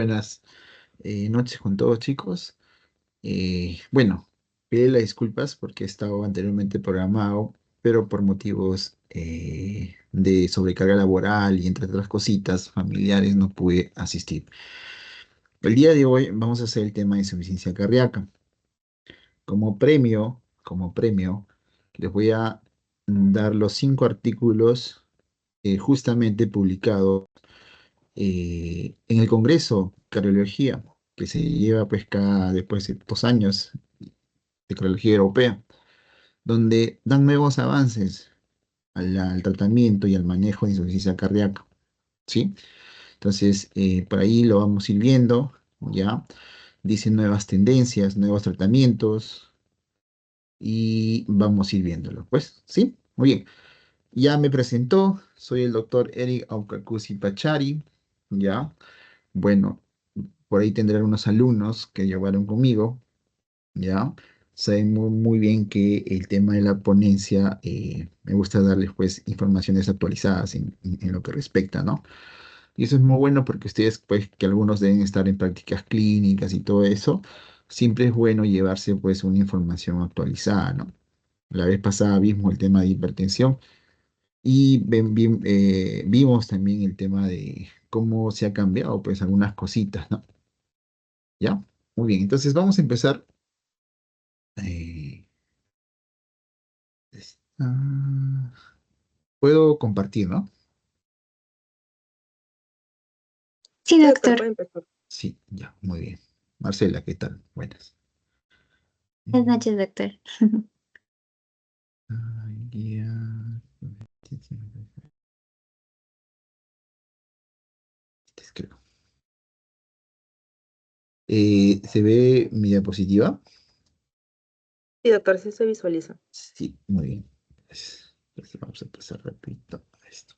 buenas noches con todos, chicos. Bueno, pido las disculpas porque he estado anteriormente programado, pero por motivos de sobrecarga laboral y entre otras cositas familiares no pude asistir. El día de hoy vamos a hacer el tema de insuficiencia cardíaca. Como premio, les voy a dar los 5 artículos justamente publicados en el Congreso de Cardiología, que se lleva pues cada después de 2 años de cardiología europea, donde dan nuevos avances al tratamiento y al manejo de insuficiencia cardíaca, ¿sí? Entonces, por ahí lo vamos a ir viendo, ¿ya? Dicen nuevas tendencias, nuevos tratamientos, y vamos a ir viéndolo, pues, ¿sí? Muy bien. Ya me presentó, soy el doctor Eric Aucacusi Pachari, ¿ya? Bueno, por ahí tendré algunos alumnos que llevaron conmigo, ¿ya? Saben muy bien que el tema de la ponencia, me gusta darles pues informaciones actualizadas en lo que respecta, ¿no? Y eso es muy bueno porque ustedes, pues, que algunos deben estar en prácticas clínicas y todo eso, siempre es bueno llevarse pues una información actualizada, ¿no? La vez pasada vimos el tema de hipertensión y vimos también el tema de cómo se ha cambiado pues algunas cositas, ¿no? ¿Ya? Muy bien, entonces vamos a empezar. eh, Ah, puedo compartir, ¿no? Sí, Sí, doctor, doctor. puede empezar. Sí, ya, muy bien. Marcela, ¿qué tal? Buenas. Buenas Mm, noches, doctor. guía. Creo. ¿Se ve mi diapositiva? Sí, doctor, sí se visualiza. Sí, muy bien. Entonces vamos a pasar rapidito a esto.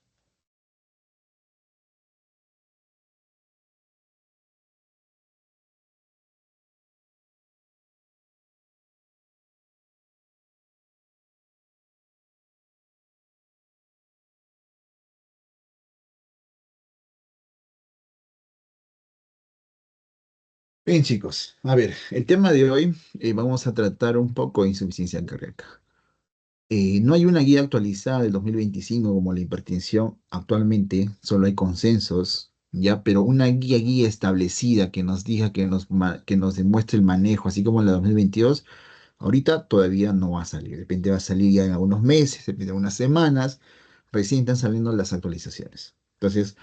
Bien, chicos, a ver, el tema de hoy vamos a tratar un poco de insuficiencia cardíaca. No hay una guía actualizada del 2025 como la hipertensión actualmente, solo hay consensos, ya, pero una guía establecida que nos diga, que nos demuestre el manejo, así como la 2022, ahorita todavía no va a salir, de repente va a salir ya en algunos meses, de repente en unas semanas, recién están saliendo las actualizaciones. Entonces,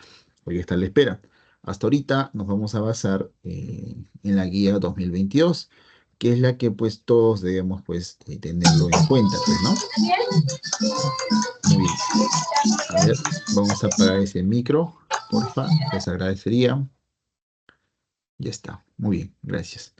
hoy está a la espera. Hasta ahorita nos vamos a basar en la guía 2022, que es la que pues todos debemos pues tenerlo en cuenta, pues, ¿no? Muy bien. A ver, vamos a apagar ese micro, porfa, les agradecería. Ya está, muy bien, gracias.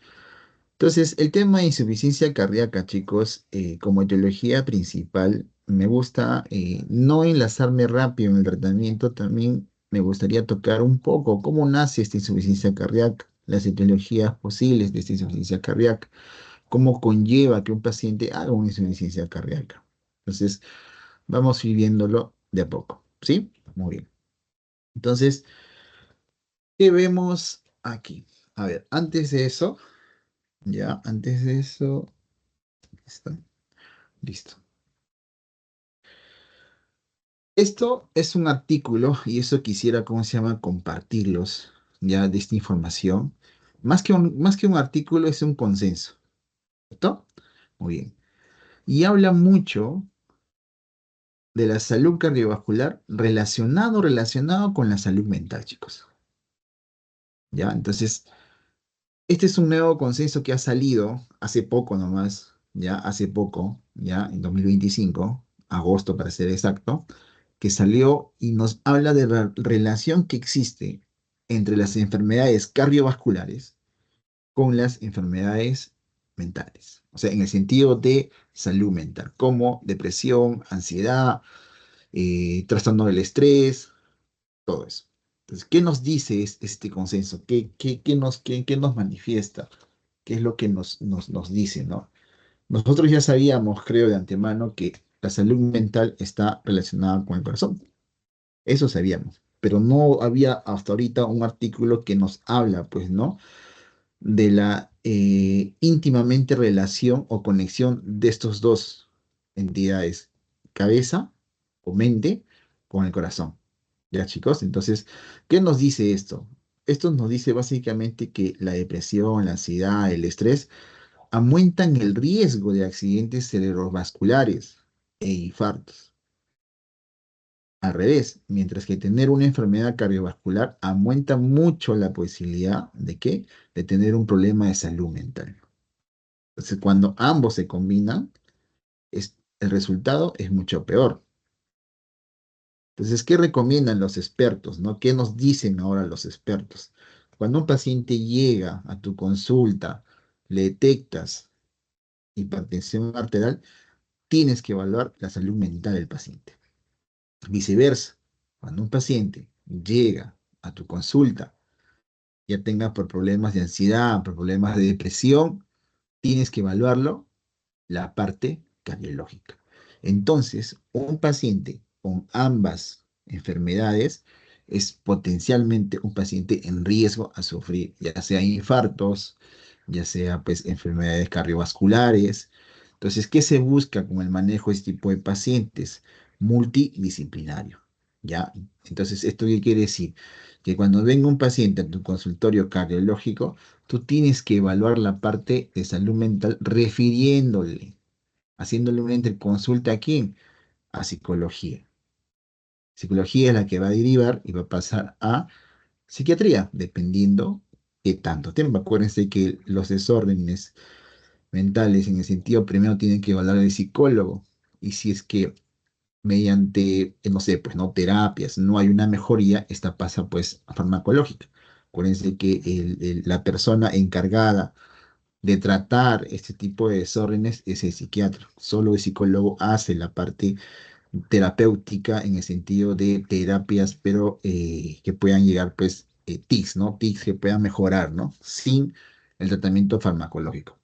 Entonces, el tema de insuficiencia cardíaca, chicos, como etiología principal, me gusta no enlazarme rápido en el tratamiento, también me gustaría tocar un poco cómo nace esta insuficiencia cardíaca, las etiologías posibles de esta insuficiencia cardíaca, cómo conlleva que un paciente haga una insuficiencia cardíaca. Entonces, vamos a ir viéndolo de a poco, ¿sí? Muy bien. Entonces, ¿qué vemos aquí? A ver, antes de eso, ya, antes de eso, está, listo. Esto es un artículo y eso quisiera, ¿cómo se llama? Compartirlos, ya, de esta información. Más que un artículo, es un consenso, ¿cierto? Muy bien. Y habla mucho de la salud cardiovascular relacionado con la salud mental, chicos. ¿Ya? Entonces, este es un nuevo consenso que ha salido hace poco nomás, ya, hace poco, ya, en 2025, agosto para ser exacto, que salió y nos habla de la relación que existe entre las enfermedades cardiovasculares con las enfermedades mentales. O sea, en el sentido de salud mental, como depresión, ansiedad, trastorno del estrés, todo eso. Entonces, ¿qué nos dice este consenso? ¿Qué nos manifiesta? ¿Qué es lo que nos dice, ¿no? Nosotros ya sabíamos, creo, de antemano que la salud mental está relacionada con el corazón. Eso sabíamos. pero no había hasta ahorita un artículo que nos habla, pues, ¿no? De la íntimamente relación o conexión de estos dos entidades, cabeza o mente con el corazón. ¿Ya, chicos? Entonces, ¿qué nos dice esto? Esto nos dice básicamente que la depresión, la ansiedad, el estrés aumentan el riesgo de accidentes cerebrovasculares e infartos. Al revés, mientras que tener una enfermedad cardiovascular aumenta mucho la posibilidad de qué? De tener un problema de salud mental. Entonces, cuando ambos se combinan, el resultado es mucho peor. Entonces, ¿qué recomiendan los expertos, no? ¿Qué nos dicen ahora los expertos? Cuando un paciente llega a tu consulta, le detectas hipertensión arterial, tienes que evaluar la salud mental del paciente. Viceversa, cuando un paciente llega a tu consulta, ya tenga por problemas de ansiedad, por problemas de depresión, tienes que evaluarlo la parte cardiológica. Entonces, un paciente con ambas enfermedades es potencialmente un paciente en riesgo a sufrir, ya sea infartos, ya sea pues enfermedades cardiovasculares. Entonces, ¿qué se busca con el manejo de este tipo de pacientes? Multidisciplinario, ¿ya? Entonces, ¿esto qué quiere decir? Que cuando venga un paciente a tu consultorio cardiológico, tú tienes que evaluar la parte de salud mental refiriéndole, haciéndole una interconsulta a quién, a psicología. Psicología es la que va a derivar y va a pasar a psiquiatría, dependiendo qué tanto tiempo. Acuérdense que los desórdenes mentales en el sentido primero tienen que evaluar el psicólogo. Y si es que mediante, no sé, pues no terapias, no hay una mejoría, esta pasa pues a farmacológica. Acuérdense que la persona encargada de tratar este tipo de desórdenes es el psiquiatra. Solo el psicólogo hace la parte terapéutica en el sentido de terapias, pero que puedan llegar, pues, tics, ¿no? Tics que puedan mejorar, ¿no? Sin el tratamiento farmacológico.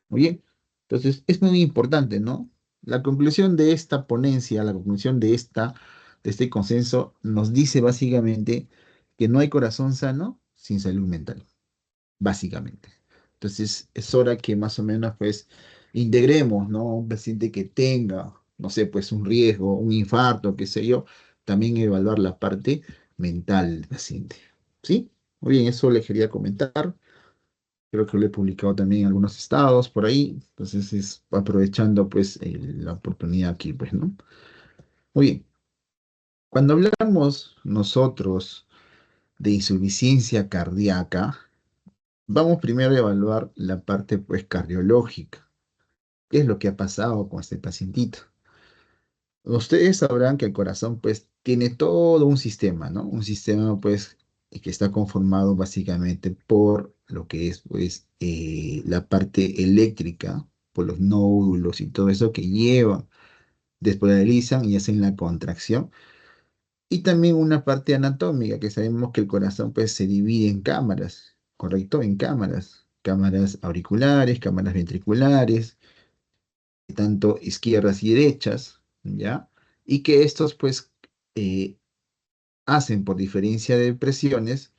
Muy bien. Entonces, es muy importante, ¿no? La conclusión de esta ponencia, la conclusión de este consenso, nos dice básicamente que no hay corazón sano sin salud mental básicamente. Entonces, es hora que más o menos, pues, integremos, ¿no? Un paciente que tenga, no sé, pues, un riesgo, un infarto, qué sé yo, también evaluar la parte mental del paciente. ¿Sí? Muy bien, eso le quería comentar. Creo que lo he publicado también en algunos estados por ahí. Entonces, es aprovechando, pues, la oportunidad aquí, pues, ¿no? Muy bien. Cuando hablamos nosotros de insuficiencia cardíaca, vamos primero a evaluar la parte pues cardiológica. ¿Qué es lo que ha pasado con este pacientito? Ustedes sabrán que el corazón pues tiene todo un sistema, ¿no? Un sistema pues que está conformado básicamente por lo que es pues la parte eléctrica, por los nódulos y todo eso que llevan, despolarizan y hacen la contracción. Y también una parte anatómica, que sabemos que el corazón pues se divide en cámaras, ¿correcto? En cámaras. Cámaras auriculares, cámaras ventriculares, tanto izquierdas y derechas, ¿ya? Y que estos pues eh, hacen por diferencia de presiones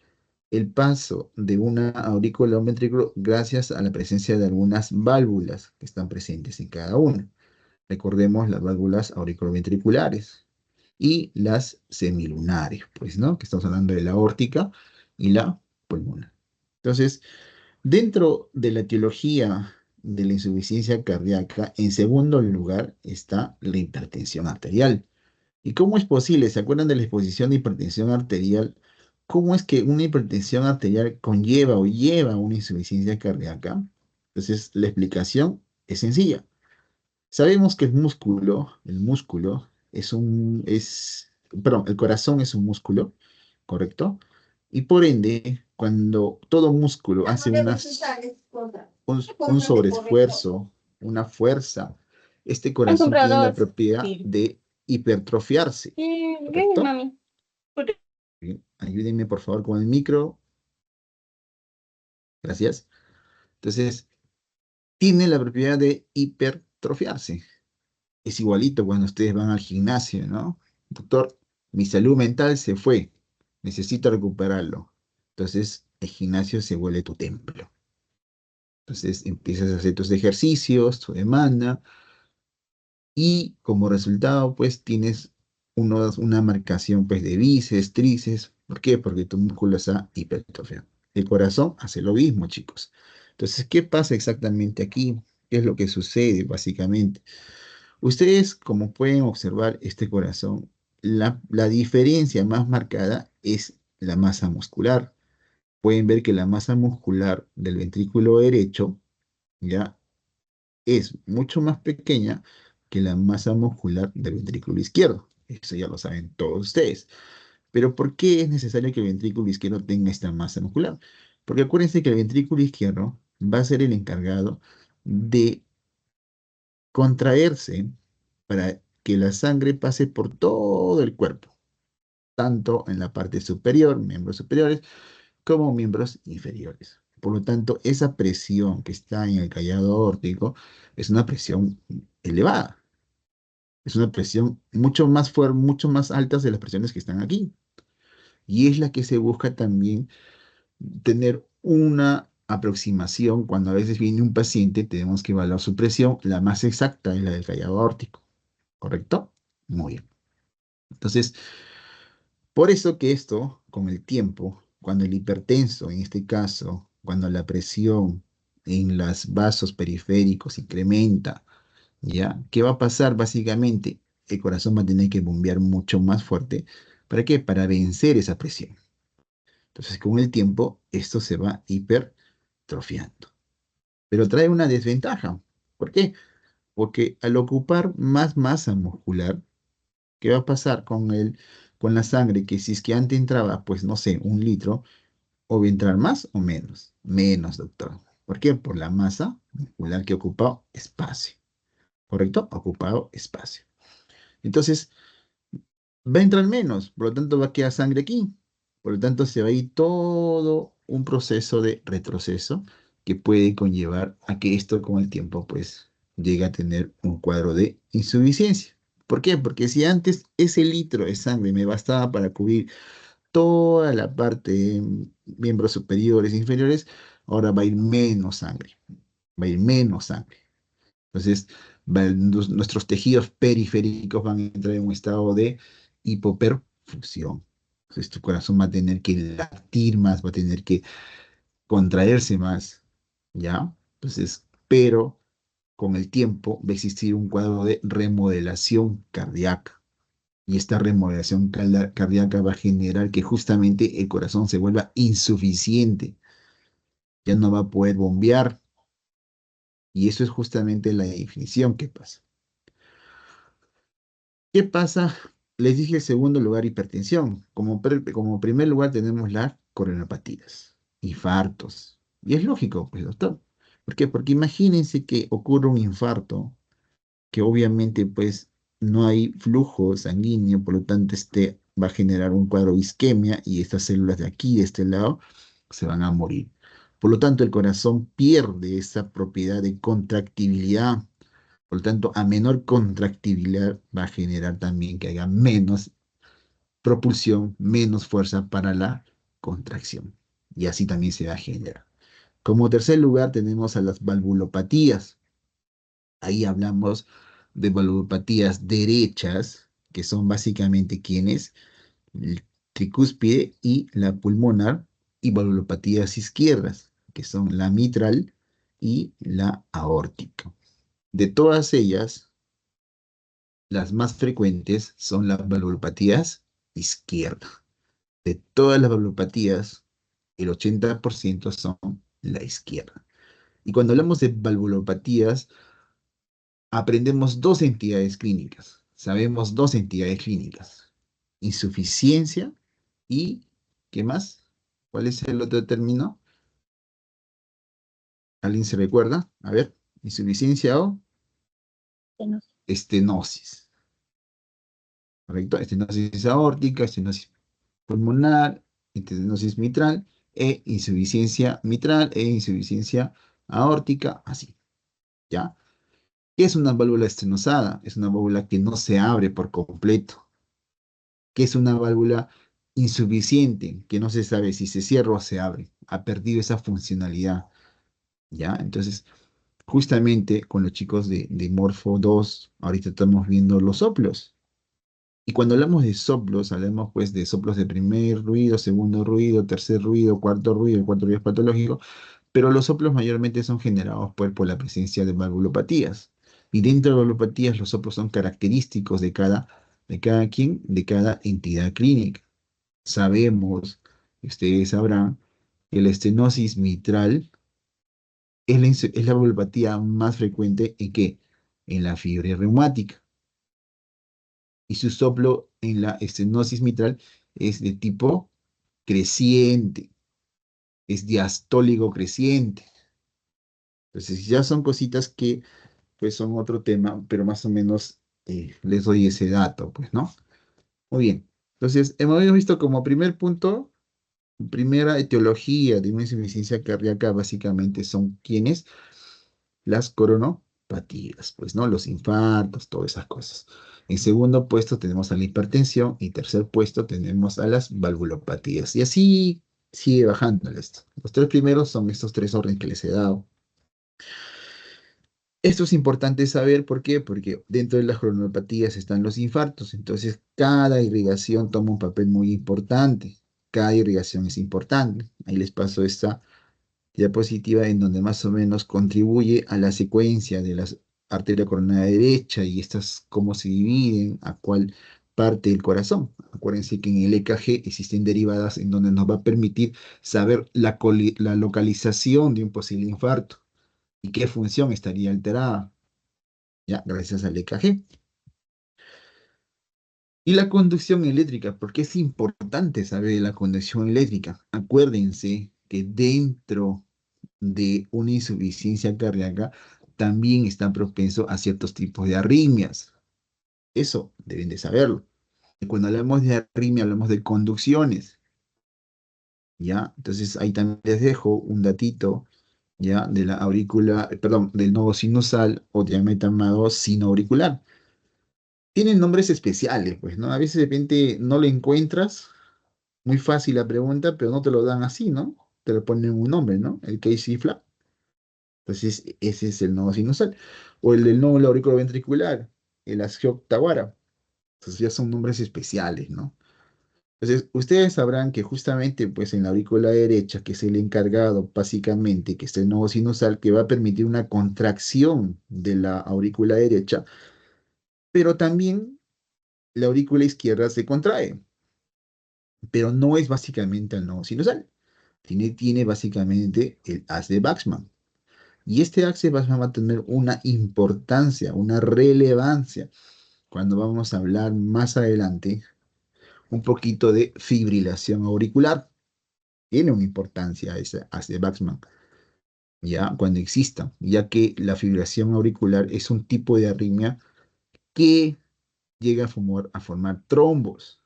el paso de una aurícula a un ventrículo gracias a la presencia de algunas válvulas que están presentes en cada una. Recordemos las válvulas auriculoventriculares y las semilunares, pues, ¿no? Que estamos hablando de la aórtica y la pulmonar. Entonces, dentro de la etiología de la insuficiencia cardíaca, en segundo lugar está la hipertensión arterial. ¿Y cómo es posible? ¿Se acuerdan de la exposición de hipertensión arterial? ¿Cómo es que una hipertensión arterial conlleva o lleva a una insuficiencia cardíaca? Entonces, la explicación es sencilla. Sabemos que el músculo perdón, el corazón es un músculo, ¿correcto? Y por ende, cuando todo músculo hace un sobreesfuerzo, una fuerza, este Han corazón tiene la comprado dos. propiedad Sí. de hipertrofiarse, Gracias, ¿correcto? mami. Bien, ayúdenme por favor con el micro, gracias. Entonces, tiene la propiedad de hipertrofiarse. Es igualito cuando ustedes van al gimnasio, ¿no? Doctor, mi salud mental se fue. necesito recuperarlo. Entonces, el gimnasio se vuelve tu templo. Entonces, empiezas a hacer tus ejercicios, tu demanda, y como resultado, pues tienes una marcación pues, de bíceps, tríceps. ¿Por qué? Porque tu músculo está hipertrofiado. El corazón hace lo mismo, chicos. Entonces, ¿qué pasa exactamente aquí? ¿Qué es lo que sucede básicamente? Ustedes, como pueden observar, este corazón, la diferencia más marcada es la masa muscular. Pueden ver que la masa muscular del ventrículo derecho ya es mucho más pequeña que la masa muscular del ventrículo izquierdo. Eso ya lo saben todos ustedes. Pero ¿por qué es necesario que el ventrículo izquierdo tenga esta masa muscular? Porque acuérdense que el ventrículo izquierdo va a ser el encargado de contraerse para que la sangre pase por todo el cuerpo, tanto en la parte superior, miembros superiores, como miembros inferiores. Por lo tanto, esa presión que está en el callado aórtico es una presión elevada. Es una presión mucho más fuerte, mucho más alta de las presiones que están aquí. Y es la que se busca también tener una aproximación. Cuando a veces viene un paciente, tenemos que evaluar su presión. La más exacta es la del callado aórtico. ¿Correcto? Muy bien. Entonces, por eso que esto, con el tiempo, cuando el hipertenso, en este caso, cuando la presión en los vasos periféricos incrementa, ¿ya? ¿Qué va a pasar? Básicamente, el corazón va a tener que bombear mucho más fuerte. ¿Para qué? Para vencer esa presión. Entonces, con el tiempo, esto se va hipertrofiando. Pero trae una desventaja. ¿Por qué? Porque al ocupar más masa muscular, ¿qué va a pasar con la sangre? Que si es que antes entraba, pues no sé, 1 litro, o va a entrar más o menos. Menos, doctor. ¿Por qué? Por la masa muscular que ha ocupado espacio. ¿Correcto? Ha ocupado espacio. Entonces, va a entrar menos, por lo tanto va a quedar sangre aquí. Por lo tanto, se va a ir todo un proceso de retroceso que puede conllevar a que esto con el tiempo, pues, llegue a tener un cuadro de insuficiencia. ¿Por qué? Porque si antes ese litro de sangre me bastaba para cubrir toda la parte, miembros superiores e inferiores, ahora va a ir menos sangre. Va a ir menos sangre. Entonces, nuestros tejidos periféricos van a entrar en un estado de hipoperfusión. Entonces, tu corazón va a tener que latir más, va a tener que contraerse más, ¿ya? Entonces, pero con el tiempo va a existir un cuadro de remodelación cardíaca. Y esta remodelación cardíaca va a generar que justamente el corazón se vuelva insuficiente. Ya no va a poder bombear. Y eso es justamente la definición que pasa. ¿Qué pasa? Les dije el segundo lugar, hipertensión. Como primer lugar tenemos las coronapatías, infartos. Y es lógico, pues, doctor. ¿Por qué? Porque imagínense que ocurre un infarto, que obviamente, pues, no hay flujo sanguíneo, por lo tanto, este va a generar un cuadro de isquemia y estas células de aquí, de este lado, se van a morir. Por lo tanto, el corazón pierde esa propiedad de contractibilidad. Por lo tanto, a menor contractibilidad va a generar también que haya menos propulsión, menos fuerza para la contracción. Y así también se va a generar. Como tercer lugar tenemos a las valvulopatías. Ahí hablamos de valvulopatías derechas, que son básicamente quienes, el tricúspide y la pulmonar, y valvulopatías izquierdas, que son la mitral y la aórtica. De todas ellas, las más frecuentes son las valvulopatías izquierdas. De todas las valvulopatías, el 80% son la izquierda. Y cuando hablamos de valvulopatías, aprendemos dos entidades clínicas. Sabemos dos entidades clínicas. Insuficiencia y, ¿qué más? ¿Cuál es el otro término? ¿Alguien se recuerda? A ver, insuficiencia o estenosis. ¿Correcto? Estenosis aórtica, estenosis pulmonar, estenosis mitral e insuficiencia mitral e insuficiencia aórtica, así, ¿ya? ¿Qué es una válvula estenosada? Es una válvula que no se abre por completo. ¿Qué es una válvula insuficiente, que no se sabe si se cierra o se abre, ha perdido esa funcionalidad, ¿ya? Entonces, justamente con los chicos de Morfo 2 ahorita estamos viendo los soplos. Y cuando hablamos de soplos, hablamos pues de soplos de primer ruido, segundo ruido, tercer ruido, cuarto ruido, el cuarto ruido es patológico, pero los soplos mayormente son generados pues, por la presencia de valvulopatías. Y dentro de valvulopatías, los soplos son característicos de cada quien, de cada entidad clínica. Sabemos, ustedes sabrán, que la estenosis mitral es la valvulopatía más frecuente en qué? En la fiebre reumática. Y su soplo en la estenosis mitral es de tipo creciente, es diastólico creciente. Entonces ya son cositas que pues son otro tema, pero más o menos les doy ese dato, pues, ¿no? Muy bien. Entonces, hemos visto como primer punto, primera etiología de una insuficiencia cardíaca, básicamente son quienes, las coronopatías, pues, ¿no? Los infartos, todas esas cosas. En segundo puesto tenemos a la hipertensión y tercer puesto tenemos a las valvulopatías. Y así sigue bajando esto. Los tres primeros son estos tres órdenes que les he dado. Esto es importante saber, ¿por qué? Porque dentro de las cronopatías están los infartos, entonces cada irrigación toma un papel muy importante, cada irrigación es importante. Ahí les paso esta diapositiva en donde más o menos contribuye a la secuencia de la arteria coronaria derecha y estas cómo se dividen, a cuál parte del corazón. Acuérdense que en el EKG existen derivadas en donde nos va a permitir saber la localización de un posible infarto y qué función estaría alterada, ya, gracias al EKG. Y la conducción eléctrica, porque es importante saber de la conducción eléctrica. Acuérdense que dentro de una insuficiencia cardíaca también está propenso a ciertos tipos de arritmias. Eso deben de saberlo. Y cuando hablamos de arritmia, hablamos de conducciones, ¿ya? Entonces ahí también les dejo un datito, ¿ya? De la aurícula, perdón, del nodo sinusal o también llamado sino auricular. Tienen nombres especiales, pues, ¿no? A veces de repente no lo encuentras, muy fácil la pregunta, pero no te lo dan así, ¿no? Te lo ponen un nombre, ¿no? El Casey flap. Entonces, ese es el nodo sinusal. O el del nódulo auriculoventricular, el Ashiok-Tawara. Entonces, ya son nombres especiales, ¿no? Entonces, ustedes sabrán que justamente, pues, en la aurícula derecha, que es el encargado, básicamente, que es el nodo sinusal, que va a permitir una contracción de la aurícula derecha, pero también la aurícula izquierda se contrae, pero no es básicamente el nodo sinusal. Tiene básicamente el haz de Waxman. Y este haz de Waxman va a tener una importancia, una relevancia, cuando vamos a hablar más adelante un poquito de fibrilación auricular. Tiene una importancia ese haz de Waxman, ya cuando exista, ya que la fibrilación auricular es un tipo de arritmia que llega a formar trombos.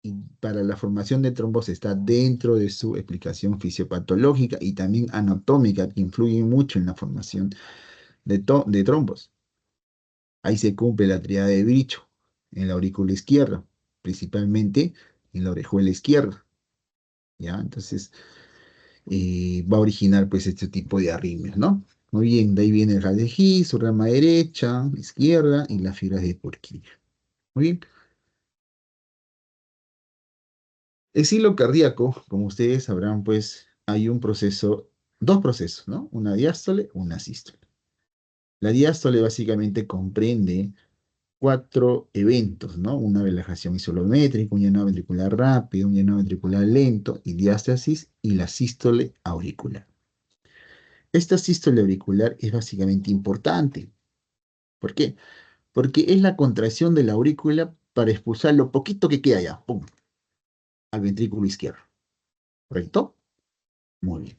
Y para la formación de trombos está dentro de su explicación fisiopatológica y también anatómica, que influye mucho en la formación de trombos. Ahí se cumple la triada de Bricho en la aurícula izquierda, principalmente en la orejuela izquierda, ¿ya? Entonces, va a originar pues este tipo de arritmias, ¿no? Muy bien, de ahí viene el haz de His, su rama derecha, izquierda y las fibras de Purkinje. Muy bien. El ciclo cardíaco, como ustedes sabrán, pues hay un proceso, dos procesos, ¿no? Una diástole, una sístole. La diástole básicamente comprende cuatro eventos, ¿no? Una relajación isolométrica, un llenado ventricular rápido, un llenado ventricular lento y diástasis y la sístole auricular. Esta sístole auricular es básicamente importante. ¿Por qué? Porque es la contracción de la aurícula para expulsar lo poquito que queda allá, ¡pum!, al ventrículo izquierdo. ¿Correcto? Muy bien.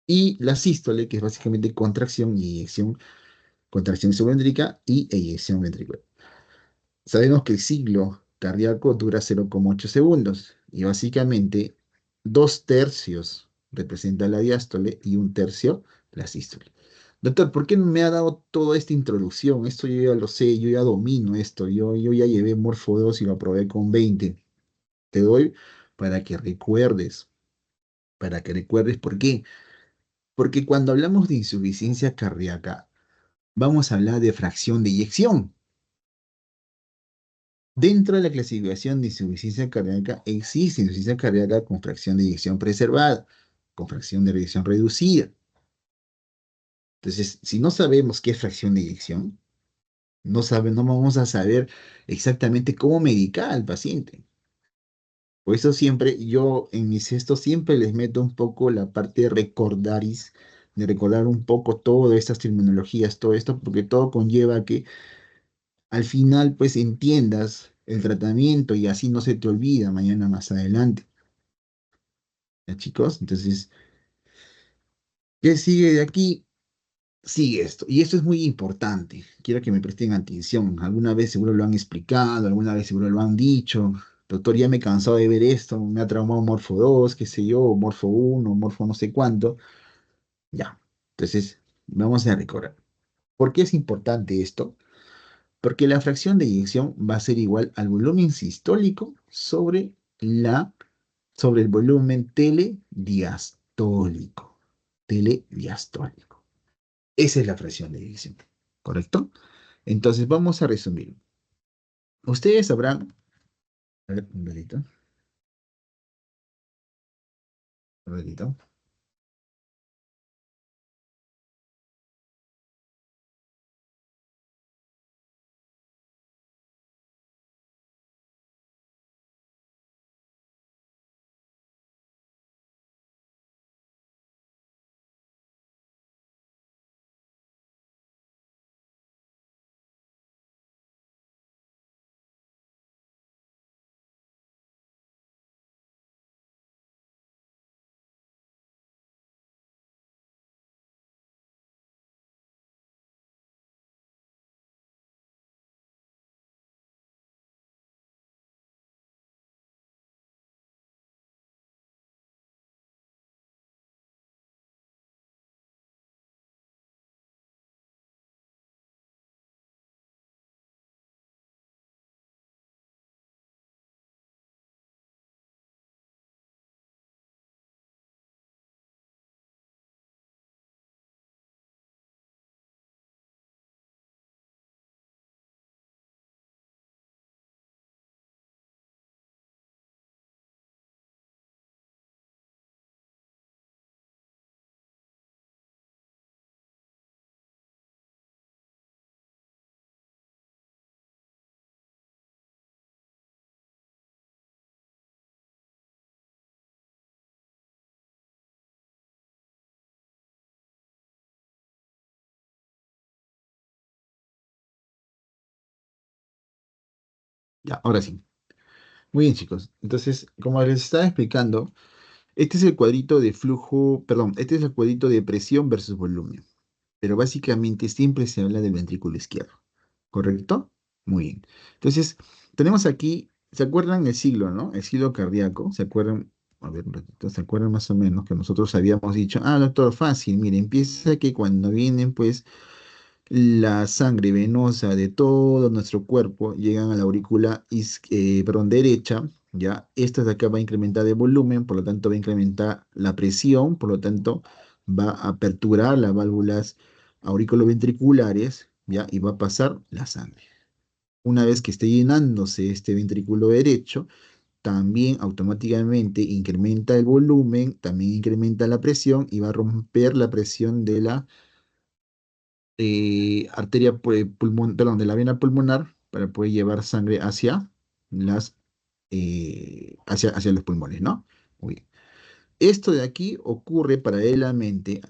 Y la sístole, que es básicamente contracción y eyección, contracción isométrica y eyección ventricular. Sabemos que el ciclo cardíaco dura 0,8 segundos y básicamente 2/3 representa la diástole y 1/3 la sístole. Doctor, ¿por qué me ha dado toda esta introducción? Esto yo ya lo sé, yo ya domino esto, yo ya llevé Morfo 2 y lo aprobé con 20. Te doy para que recuerdes, ¿por qué? Porque cuando hablamos de insuficiencia cardíaca, vamos a hablar de fracción de eyección. Dentro de la clasificación de insuficiencia cardíaca existe insuficiencia cardíaca con fracción de eyección preservada, con fracción de eyección reducida. Entonces, si no sabemos qué es fracción de eyección, no vamos a saber exactamente cómo medicar al paciente. Por eso siempre yo en mis gestos siempre les meto un poco la parte de recordaris, de recordar un poco todas estas terminologías, todo esto, porque todo conlleva a que al final pues entiendas el tratamiento y así no se te olvida mañana más adelante. ¿Ya, chicos? Entonces, ¿qué sigue de aquí? Sigue esto. Y esto es muy importante. Quiero que me presten atención. Alguna vez seguro lo han explicado, alguna vez seguro lo han dicho. Doctor, ya me he cansado de ver esto, me ha traumado Morfo 2, qué sé yo, Morfo 1, Morfo no sé cuánto. Ya. Entonces, vamos a recordar. ¿Por qué es importante esto? Porque la fracción de eyección va a ser igual al volumen sistólico sobre el volumen telediastólico. Telediastólico. Esa es la fracción de eyección. ¿Correcto? Entonces vamos a resumir. Ustedes sabrán, a ver, un ratito. Ya, ahora sí. Muy bien, chicos. Entonces, como les estaba explicando, este es el cuadrito de flujo, perdón, este es el cuadrito de presión versus volumen. Pero básicamente siempre se habla del ventrículo izquierdo. ¿Correcto? Muy bien. Entonces, tenemos aquí, ¿se acuerdan el siglo, no? El siglo cardíaco, ¿se acuerdan? A ver, un ratito, ¿se acuerdan más o menos que nosotros habíamos dicho, doctor, fácil, mire, empieza que cuando vienen, pues, la sangre venosa de todo nuestro cuerpo llegan a la aurícula perdón, derecha, ¿ya? Esta de acá va a incrementar el volumen, por lo tanto va a incrementar la presión, por lo tanto va a aperturar las válvulas auriculoventriculares, ¿ya? Y va a pasar la sangre. Una vez que esté llenándose este ventrículo derecho, también automáticamente incrementa el volumen, también incrementa la presión y va a romper la presión de la perdón, de la vena pulmonar para poder llevar sangre hacia los pulmones, ¿no? Muy bien. Esto de aquí ocurre paralelamente,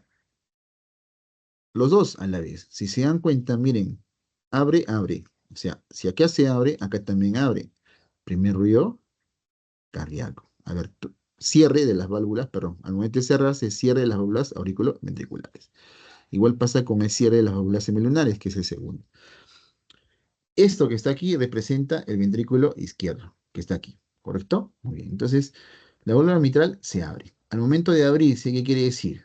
los dos a la vez. Si se dan cuenta, miren, abre, abre. O sea, si acá se abre, acá también abre. Primer ruido cardíaco. A ver, cierre de las válvulas, perdón, al momento de cerrar se cierre de las válvulas auriculoventriculares. Igual pasa con el cierre de las válvulas semilunares, que es el segundo. Esto que está aquí representa el ventrículo izquierdo, que está aquí, ¿correcto? Muy bien. Entonces, la válvula mitral se abre. Al momento de abrirse, ¿qué quiere decir?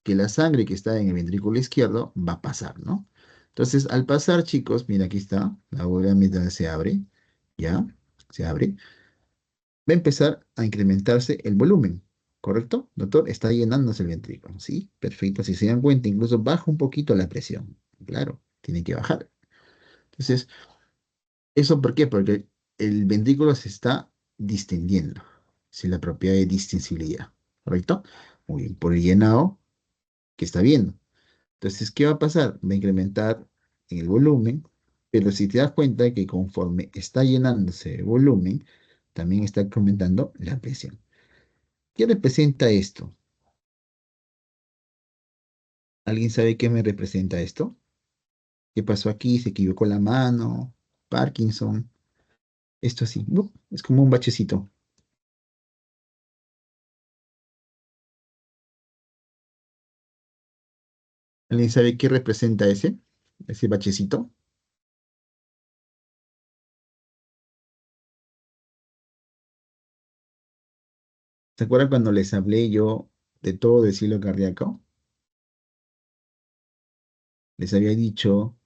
Que la sangre que está en el ventrículo izquierdo va a pasar, ¿no? Entonces, al pasar, chicos, mira, aquí está, la válvula mitral se abre, ¿ya? Se abre. va a empezar a incrementarse el volumen, ¿correcto? Doctor, está llenándose el ventrículo, ¿sí? Perfecto. Si se dan cuenta, incluso baja un poquito la presión. Claro, tiene que bajar. Entonces, ¿eso por qué? Porque el ventrículo se está distendiendo. Es la propiedad de distensibilidad, ¿correcto? Muy bien, por el llenado que está viendo. Entonces, ¿qué va a pasar? Va a incrementar en el volumen, pero si te das cuenta que conforme está llenándose el volumen, también está aumentando la presión. ¿Qué representa esto? ¿Alguien sabe qué me representa esto? ¿Qué pasó aquí? ¿Se equivocó la mano? ¿Parkinson? Esto así, ¡bup! Es como un bachecito. ¿Alguien sabe qué representa ese bachecito? ¿Se acuerdan cuando les hablé yo de todo del ciclo cardíaco? Les había dicho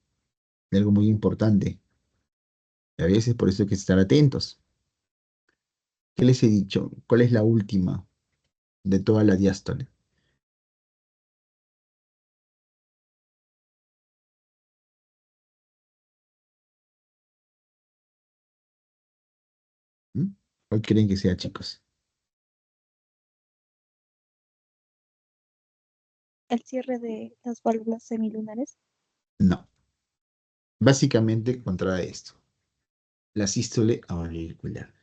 de algo muy importante. Y a veces por eso hay que estar atentos. ¿Qué les he dicho? ¿Cuál es la última de toda la diástole? ¿Mm? ¿Cuál creen que sea, chicos? El cierre de las válvulas semilunares. No. Básicamente contrae esto. La sístole auricular.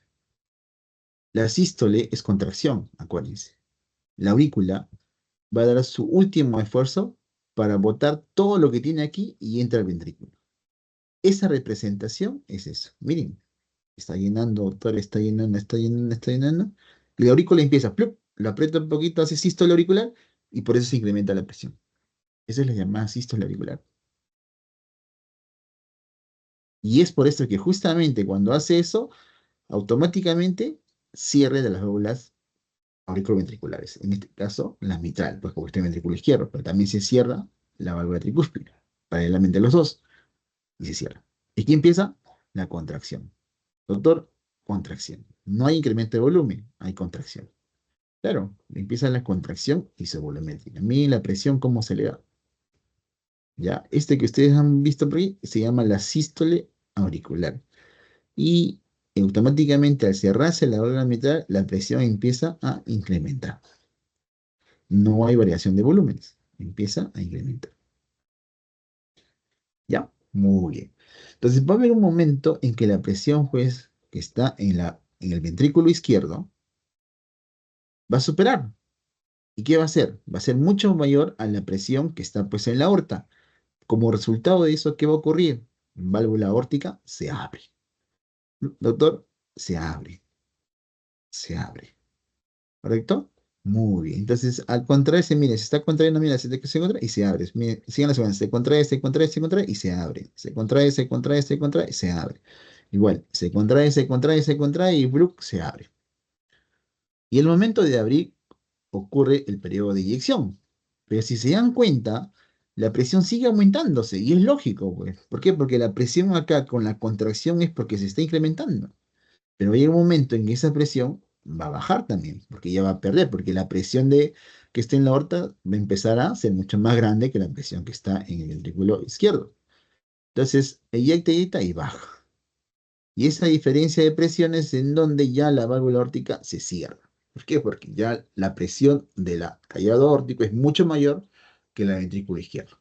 La sístole es contracción, acuérdense. La aurícula va a dar su último esfuerzo para botar todo lo que tiene aquí y entra al ventrículo. Esa representación es eso. Miren, está llenando, doctor, está llenando, está llenando, está llenando. La aurícula empieza, ¡plup! Lo aprieta un poquito, hace sístole auricular y por eso se incrementa la presión. Esa es la llamada sístole auricular. Y es por eso que justamente cuando hace eso, automáticamente cierre de las válvulas auriculoventriculares. En este caso, la mitral, pues porque está en el ventrículo izquierdo, pero también se cierra la válvula tricúspide, paralelamente a los dos, y se cierra. ¿Y aquí empieza? La contracción. Doctor, contracción. No hay incremento de volumen, hay contracción. Claro, empieza la contracción y se volumétrica. Miren la presión, cómo se le da. ¿Ya? Este que ustedes han visto por ahí se llama la sístole auricular. Y automáticamente al cerrarse la válvula mitral, la presión empieza a incrementar. No hay variación de volúmenes. Empieza a incrementar. ¿Ya? Muy bien. Entonces va a haber un momento en que la presión, pues, que está en el ventrículo izquierdo, va a superar. ¿Y qué va a hacer? Va a ser mucho mayor a la presión que está, pues, en la aorta. Como resultado de eso, ¿qué va a ocurrir? Válvula aórtica se abre. Doctor, se abre, se abre. ¿Correcto? Muy bien. Entonces, al contraerse, mire, se está contrayendo, mira, se contrae y se abre. Mire, sigan la secuencia. Se contrae, se contrae, se contrae y se abre. Se contrae, se contrae, se contrae y se abre. Igual, se contrae, se contrae, se contrae y ¡bluc! Se abre. Y el momento de abrir ocurre el periodo de eyección. Pero si se dan cuenta, la presión sigue aumentándose y es lógico, pues. ¿Por qué? Porque la presión acá con la contracción es porque se está incrementando. Pero hay un momento en que esa presión va a bajar también, porque ya va a perder, porque la presión que está en la aorta va a empezar a ser mucho más grande que la presión que está en el ventrículo izquierdo. Entonces, eyecta y baja. Y esa diferencia de presiones en donde ya la válvula aórtica se cierra. ¿Por qué? Porque ya la presión de la callado aórtico es mucho mayor que la del ventrículo izquierdo.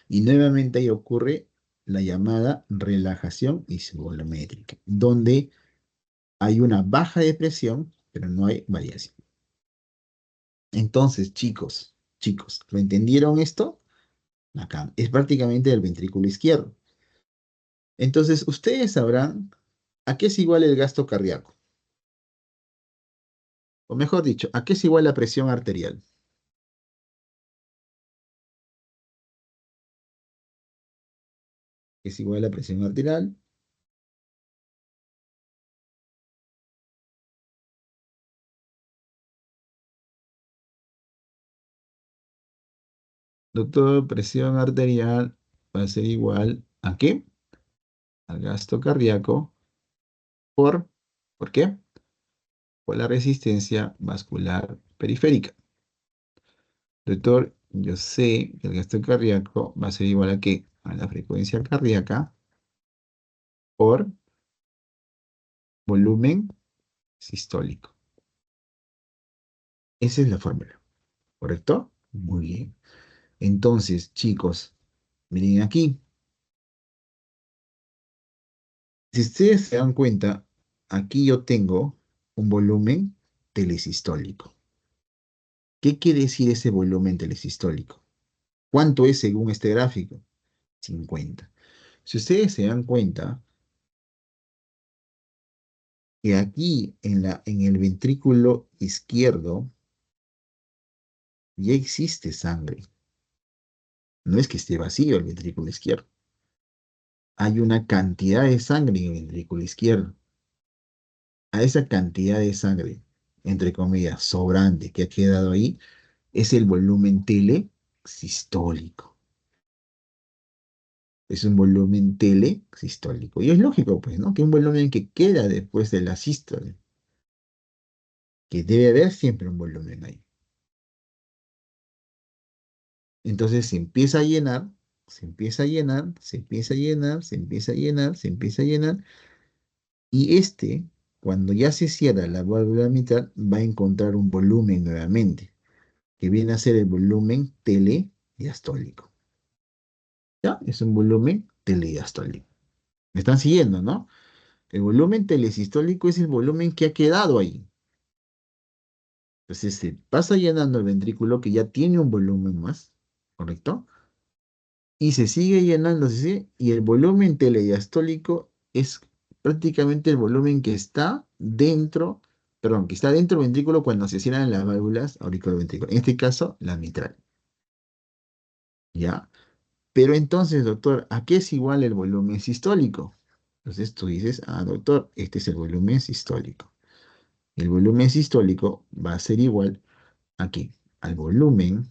Y nuevamente ahí ocurre la llamada relajación isvolumétrica, donde hay una baja de presión, pero no hay variación. Entonces, chicos, ¿lo entendieron esto? Acá es prácticamente el ventrículo izquierdo. Entonces, ustedes sabrán a qué es igual el gasto cardíaco. O mejor dicho, a qué es igual la presión arterial. Es igual la presión arterial. Doctor, presión arterial va a ser igual ¿a qué? Al gasto cardíaco por ¿Por qué? Por la resistencia vascular periférica. Doctor, yo sé que el gasto cardíaco va a ser igual a qué? A la frecuencia cardíaca por volumen sistólico. Esa es la fórmula, ¿correcto? Muy bien. Entonces, chicos, miren aquí. Si ustedes se dan cuenta, aquí yo tengo un volumen telesistólico. ¿Qué quiere decir ese volumen telesistólico? ¿Cuánto es según este gráfico? 50. Si ustedes se dan cuenta, que aquí en el ventrículo izquierdo ya existe sangre. No es que esté vacío el ventrículo izquierdo. Hay una cantidad de sangre en el ventrículo izquierdo. A esa cantidad de sangre, entre comillas, sobrante que ha quedado ahí, es el volumen telesistólico. Es un volumen telesistólico. Y es lógico, pues, ¿no? Que un volumen que queda después de la sístole, que debe haber siempre un volumen ahí. Entonces se empieza a llenar, se empieza a llenar, se empieza a llenar, se empieza a llenar, se empieza a llenar, y cuando ya se cierra la válvula mitral, va a encontrar un volumen nuevamente, que viene a ser el volumen telediastólico. ¿Ya? Es un volumen telediastólico. ¿Me están siguiendo, no? El volumen telesistólico es el volumen que ha quedado ahí. Entonces se pasa llenando el ventrículo que ya tiene un volumen más, ¿correcto? Y se sigue llenando, y el volumen telediastólico es prácticamente el volumen que está dentro, perdón, que está dentro del ventrículo cuando se cierran las válvulas auriculoventriculares. En este caso, la mitral. ¿Ya? Pero entonces, doctor, ¿a qué es igual el volumen sistólico? Entonces tú dices, doctor, este es el volumen sistólico. El volumen sistólico va a ser igual a qué? Al volumen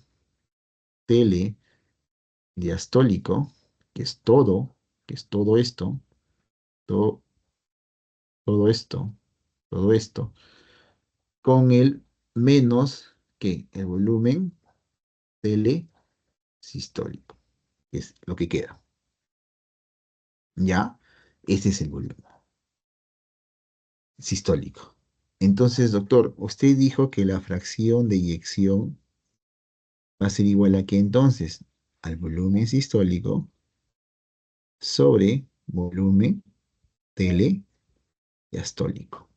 telediastólico, que es todo esto, todo, todo esto, todo esto, con el menos que el volumen telesistólico, que es lo que queda. ¿Ya? Ese es el volumen sistólico. Entonces, doctor, usted dijo que la fracción de eyección va a ser igual a qué entonces? Al volumen sistólico sobre volumen telediastólico.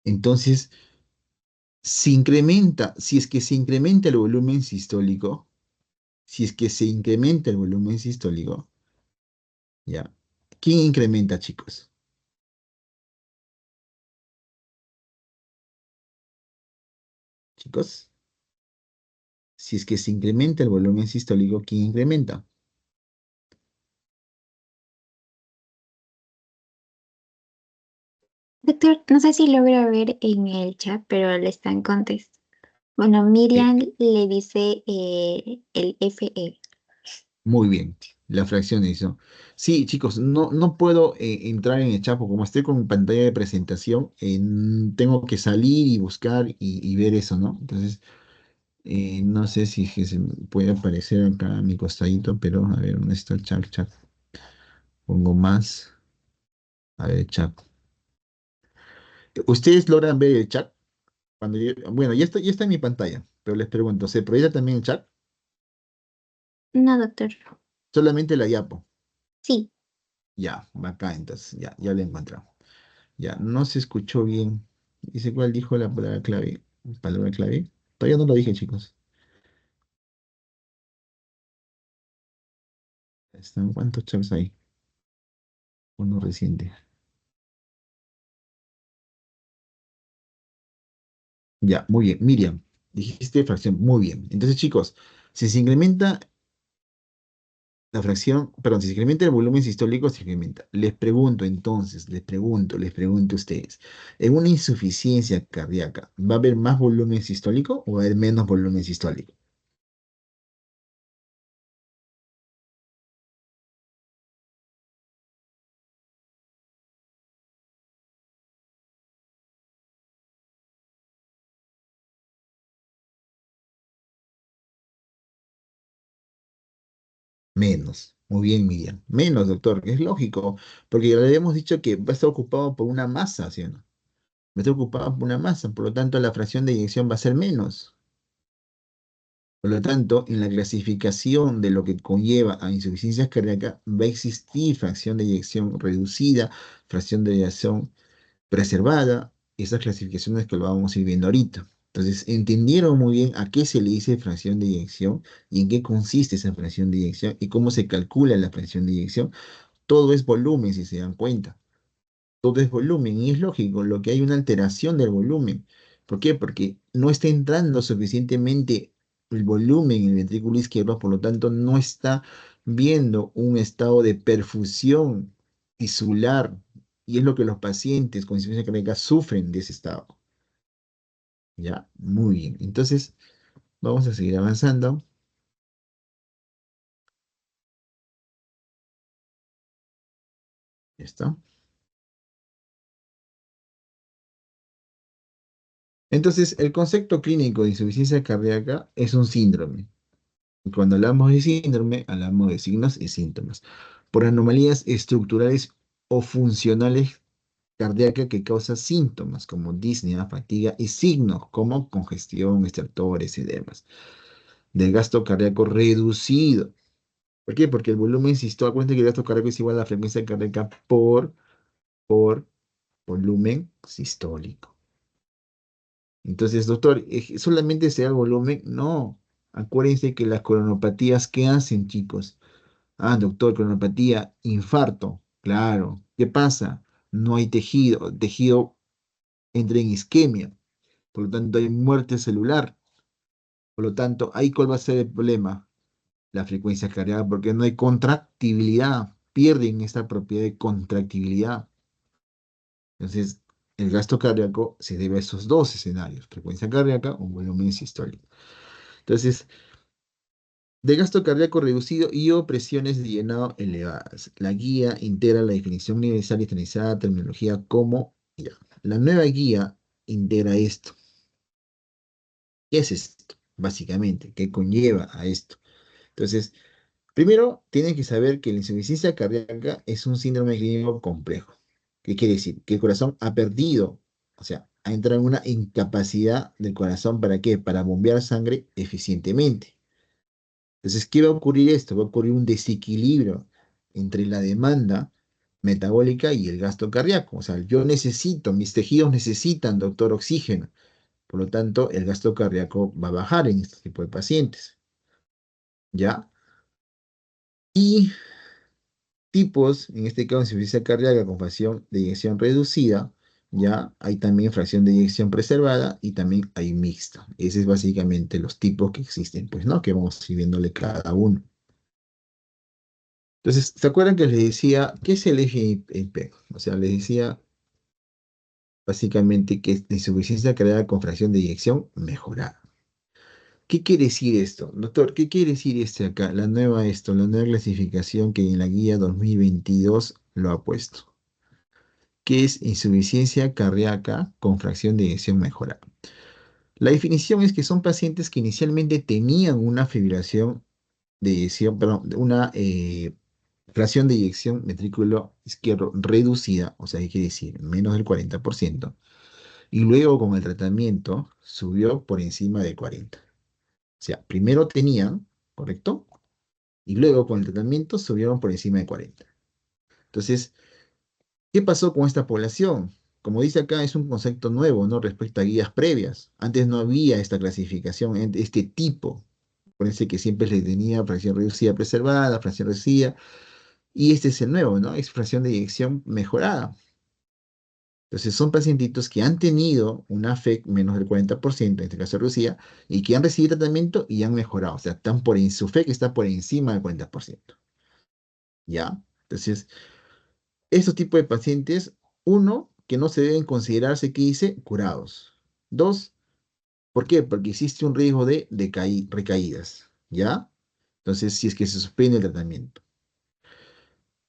Entonces, si es que se incrementa el volumen sistólico, si es que se incrementa el volumen sistólico, ¿ya? ¿Quién incrementa, chicos? Chicos, si es que se incrementa el volumen sistólico, ¿quién incrementa? Doctor, no sé si logra ver en el chat, pero le están contestando. Bueno, Eh, Miriam le dice el FE. Muy bien, la fracción de eso. Sí, chicos, no puedo entrar en el chat porque como estoy con pantalla de presentación, tengo que salir y buscar y ver eso, ¿no? Entonces, no sé si que se me puede aparecer acá a mi costadito, pero a ver, ¿dónde está el chat? Pongo más. A ver, chat. ¿Ustedes logran ver el chat? Bueno, ya está en mi pantalla, pero les pregunto, ¿se proyecta también el chat? No, doctor. Solamente la diapo. Sí. Ya, acá entonces, ya lo he encontrado. Ya, no se escuchó bien. Dice cuál dijo la palabra clave. ¿Palabra clave? Todavía no lo dije, chicos. ¿Están cuántos chats hay? Uno reciente. Ya, muy bien. Miriam, dijiste fracción. Muy bien. Entonces, chicos, si se incrementa la fracción, perdón, si se incrementa el volumen sistólico, se incrementa. Les pregunto entonces, les pregunto a ustedes, ¿en una insuficiencia cardíaca va a haber más volumen sistólico o va a haber menos volumen sistólico? Menos. Muy bien, Miriam. Menos, doctor. Es lógico, porque ya le habíamos dicho que va a estar ocupado por una masa, ¿sí o no? Va a estar ocupado por una masa, por lo tanto la fracción de eyección va a ser menos. Por lo tanto, en la clasificación de lo que conlleva a insuficiencia cardíaca, va a existir fracción de eyección reducida, fracción de eyección preservada, esas clasificaciones que lo vamos a ir viendo ahorita. Entonces, entendieron muy bien a qué se le dice fracción de eyección y en qué consiste esa fracción de eyección y cómo se calcula la fracción de eyección. Todo es volumen, si se dan cuenta. Todo es volumen y es lógico, lo que hay una alteración del volumen. ¿Por qué? Porque no está entrando suficientemente el volumen en el ventrículo izquierdo, por lo tanto no está viendo un estado de perfusión tisular y es lo que los pacientes con insuficiencia cardíaca sufren de ese estado. ¿Ya? Muy bien. Entonces, vamos a seguir avanzando. Ya está. Entonces, el concepto clínico de insuficiencia cardíaca es un síndrome. Y cuando hablamos de síndrome, hablamos de signos y síntomas. Por anomalías estructurales o funcionales cardíacas que causan síntomas como disnea, fatiga y signos como congestión, estertores y demás. Del gasto cardíaco reducido. ¿Por qué? Porque el volumen sistólico, acuérdense que el gasto cardíaco es igual a la frecuencia cardíaca por volumen sistólico. Entonces, doctor, ¿solamente sea el volumen? No. Acuérdense que las coronopatías, ¿qué hacen, chicos? Ah, doctor, cronopatía, infarto. Claro. ¿Qué pasa? No hay tejido. El tejido entra en isquemia. Por lo tanto, hay muerte celular. Por lo tanto, ¿ahí cuál va a ser el problema? La frecuencia cardíaca, porque no hay contractibilidad. Pierden esta propiedad de contractibilidad. Entonces, el gasto cardíaco se debe a esos dos escenarios, frecuencia cardíaca o volumen sistólico. Entonces, de gasto cardíaco reducido y o presiones de llenado elevadas. La guía integra la definición universal y estandarizada, terminología como ya. La nueva guía integra esto. ¿Qué es esto? Básicamente, ¿qué conlleva a esto? Entonces, primero, tienen que saber que la insuficiencia cardíaca es un síndrome clínico complejo. ¿Qué quiere decir? Que el corazón ha perdido, o sea, ha entrado en una incapacidad del corazón. ¿Para qué? Para bombear sangre eficientemente. Entonces, ¿qué va a ocurrir esto? Va a ocurrir un desequilibrio entre la demanda metabólica y el gasto cardíaco. O sea, yo necesito, mis tejidos necesitan, doctor, oxígeno. Por lo tanto, el gasto cardíaco va a bajar en este tipo de pacientes. ¿Ya? Y tipos, en este caso, insuficiencia cardíaca con fracción de eyección reducida, ¿ya? Hay también fracción de eyección preservada y también hay mixta. Esos es básicamente los tipos que existen, pues, ¿no? Que vamos a ir viéndole cada uno. Entonces, ¿se acuerdan que les decía qué es el FIP? O sea, les decía básicamente que es la insuficiencia cardíaca con fracción de eyección mejorada. ¿Qué quiere decir esto? Doctor, ¿qué quiere decir este acá? La nueva clasificación que en la guía 2022 lo ha puesto. ¿Qué es insuficiencia cardíaca con fracción de eyección mejorada? La definición es que son pacientes que inicialmente tenían una fibrilación de eyección, perdón, una fracción de eyección ventrículo izquierdo reducida, o sea, hay que decir menos del 40%, y luego con el tratamiento subió por encima del 40%. O sea, primero tenían, ¿correcto? Y luego con el tratamiento subieron por encima de 40. Entonces, ¿qué pasó con esta población? Como dice acá, es un concepto nuevo, ¿no? Respecto a guías previas. Antes no había esta clasificación, este tipo. Parece que siempre le tenía fracción reducida preservada, fracción reducida, y este es el nuevo, ¿no? Es fracción de eyección mejorada. Entonces son pacientitos que han tenido una FEC menos del 40%, en este caso reducida, y que han recibido tratamiento y han mejorado. O sea, su FEC está por encima del 40%. ¿Ya? Entonces, estos tipos de pacientes, uno, que no se deben considerarse, ¿qué dice? Curados. Dos, ¿por qué? Porque existe un riesgo de recaídas. ¿Ya? Entonces, si es que se suspende el tratamiento.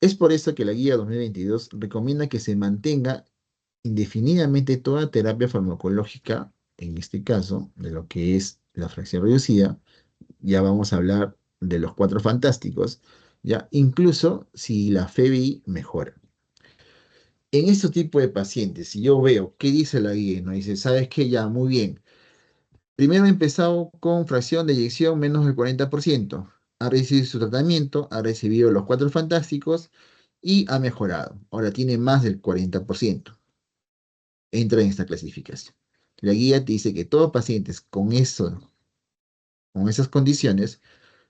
Es por eso que la guía 2022 recomienda que se mantenga indefinidamente toda terapia farmacológica, en este caso, de lo que es la fracción reducida. Ya vamos a hablar de los Cuatro Fantásticos, ¿ya? Incluso si la FEBI mejora. En este tipo de pacientes, si yo veo qué dice la guía, ¿no? Dice, ¿sabes qué? Ya, muy bien. Primero ha empezado con fracción de eyección menos del 40%. Ha recibido su tratamiento, ha recibido los Cuatro Fantásticos y ha mejorado. Ahora tiene más del 40%. Entra en esta clasificación. La guía te dice que todos pacientes con eso, con esas condiciones,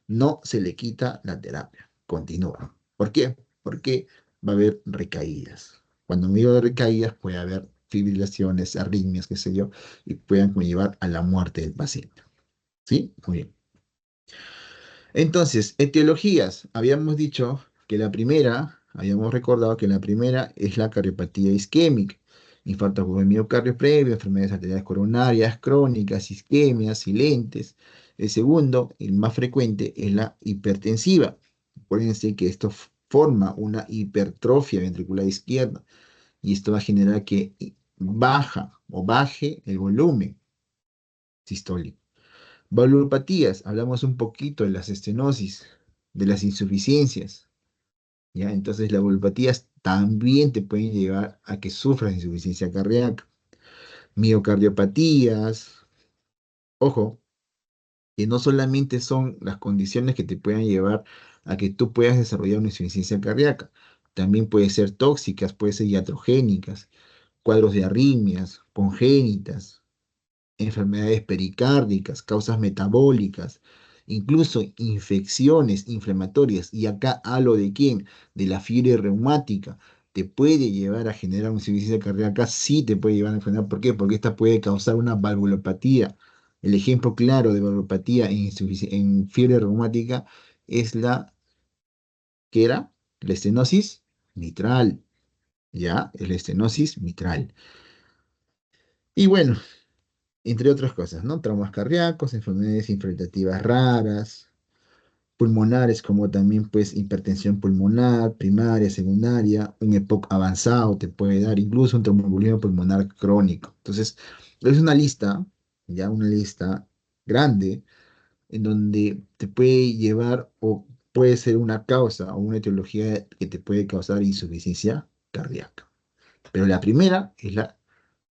no se le quita la terapia, continúa. ¿Por qué? Porque va a haber recaídas. Cuando me digo de recaídas, puede haber fibrilaciones, arritmias, qué sé yo, y puedan conllevar a la muerte del paciente. ¿Sí? Muy bien. Entonces, etiologías. Habíamos dicho que la primera, habíamos recordado que la primera es la cardiopatía isquémica. Infarto agudo de miocardio previo, enfermedades arteriales coronarias, crónicas, isquemias, silentes. El segundo, el más frecuente, es la hipertensiva. Acuérdense que esto forma una hipertrofia ventricular izquierda y esto va a generar que baja o baje el volumen sistólico. Valopatías, hablamos un poquito de las estenosis, de las insuficiencias, ¿ya? Entonces las valopatías también te pueden llevar a que sufras insuficiencia cardíaca. Miocardiopatías, ojo, que no solamente son las condiciones que te puedan llevar a que tú puedas desarrollar una insuficiencia cardíaca, también pueden ser tóxicas, pueden ser iatrogénicas, cuadros de arritmias, congénitas, enfermedades pericárdicas, causas metabólicas, incluso infecciones inflamatorias. Y acá hablo de quién, de la fiebre reumática. ¿Te puede llevar a generar una insuficiencia cardíaca? Sí te puede llevar a enfermedad. ¿Por qué? Porque esta puede causar una valvulopatía. El ejemplo claro de valvulopatía en fiebre reumática es la que era la estenosis mitral. ¿Ya? Es la estenosis mitral. Y bueno, entre otras cosas, ¿no? Traumas cardíacos, enfermedades infiltrativas raras, pulmonares, como también, pues, hipertensión pulmonar, primaria, secundaria, un EPOC avanzado te puede dar, incluso un tromboembolismo pulmonar crónico. Entonces, es una lista, ya una lista grande, en donde te puede llevar o puede ser una causa o una etiología que te puede causar insuficiencia cardíaca. Pero la primera es la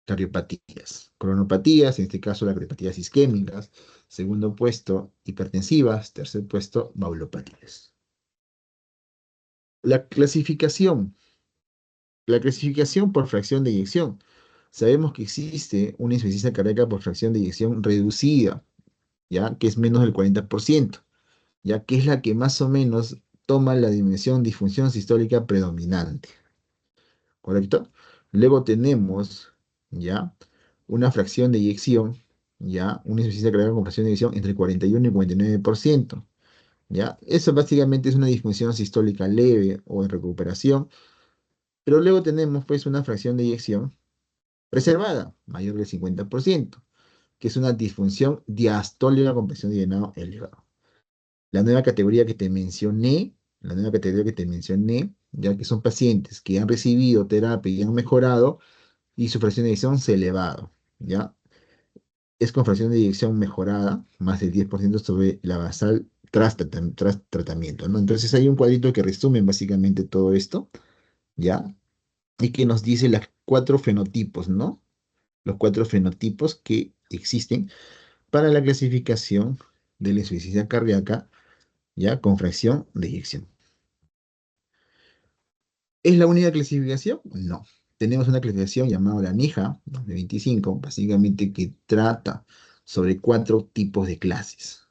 cardiopatías, cronopatías, en este caso las cardiopatías isquémicas, segundo puesto, hipertensivas, tercer puesto, valvulopatías. La clasificación, la clasificación por fracción de eyección. Sabemos que existe una insuficiencia cardíaca por fracción de eyección reducida, ya que es menos del 40%, ya que es la que más o menos toma la dimensión disfunción sistólica predominante. ¿Correcto? Luego tenemos, ¿ya? Una fracción de eyección, ¿ya? Una insuficiencia cardíaca con fracción de eyección entre 41 y 49%, ¿ya? Eso básicamente es una disfunción sistólica leve o en recuperación, pero luego tenemos, pues, una fracción de eyección reservada, mayor del 50%, que es una disfunción diastólica con presión de llenado elevado. La nueva categoría que te mencioné, la nueva categoría que te mencioné, ya que son pacientes que han recibido terapia y han mejorado, y su fracción de eyección se ha elevado, ¿ya? Es con fracción de eyección mejorada, más del 10% sobre la basal tras tratamiento, ¿no? Entonces hay un cuadrito que resume básicamente todo esto, ¿ya? Y que nos dice los cuatro fenotipos, ¿no? Los cuatro fenotipos que existen para la clasificación de la insuficiencia cardíaca, ¿ya? Con fracción de eyección. ¿Es la única clasificación? No. Tenemos una clasificación llamada la NIJA 2025, básicamente que trata sobre cuatro tipos de clases.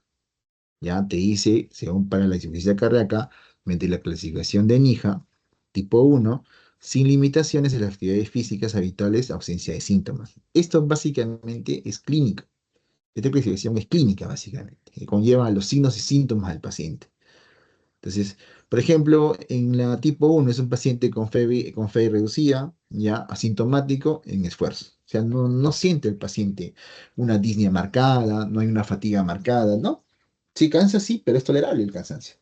Ya te dice, según para la insuficiencia cardíaca, mediante la clasificación de NIJA, tipo 1, sin limitaciones en las actividades físicas habituales, ausencia de síntomas. Esto básicamente es clínico. Esta clasificación es clínica, básicamente, que conlleva los signos y síntomas del paciente. Entonces, por ejemplo, en la tipo 1 es un paciente con fe reducida, ya asintomático en esfuerzo. O sea, no siente el paciente una disnea marcada, no hay una fatiga marcada, ¿no? Sí, cansa, sí, pero es tolerable el cansancio.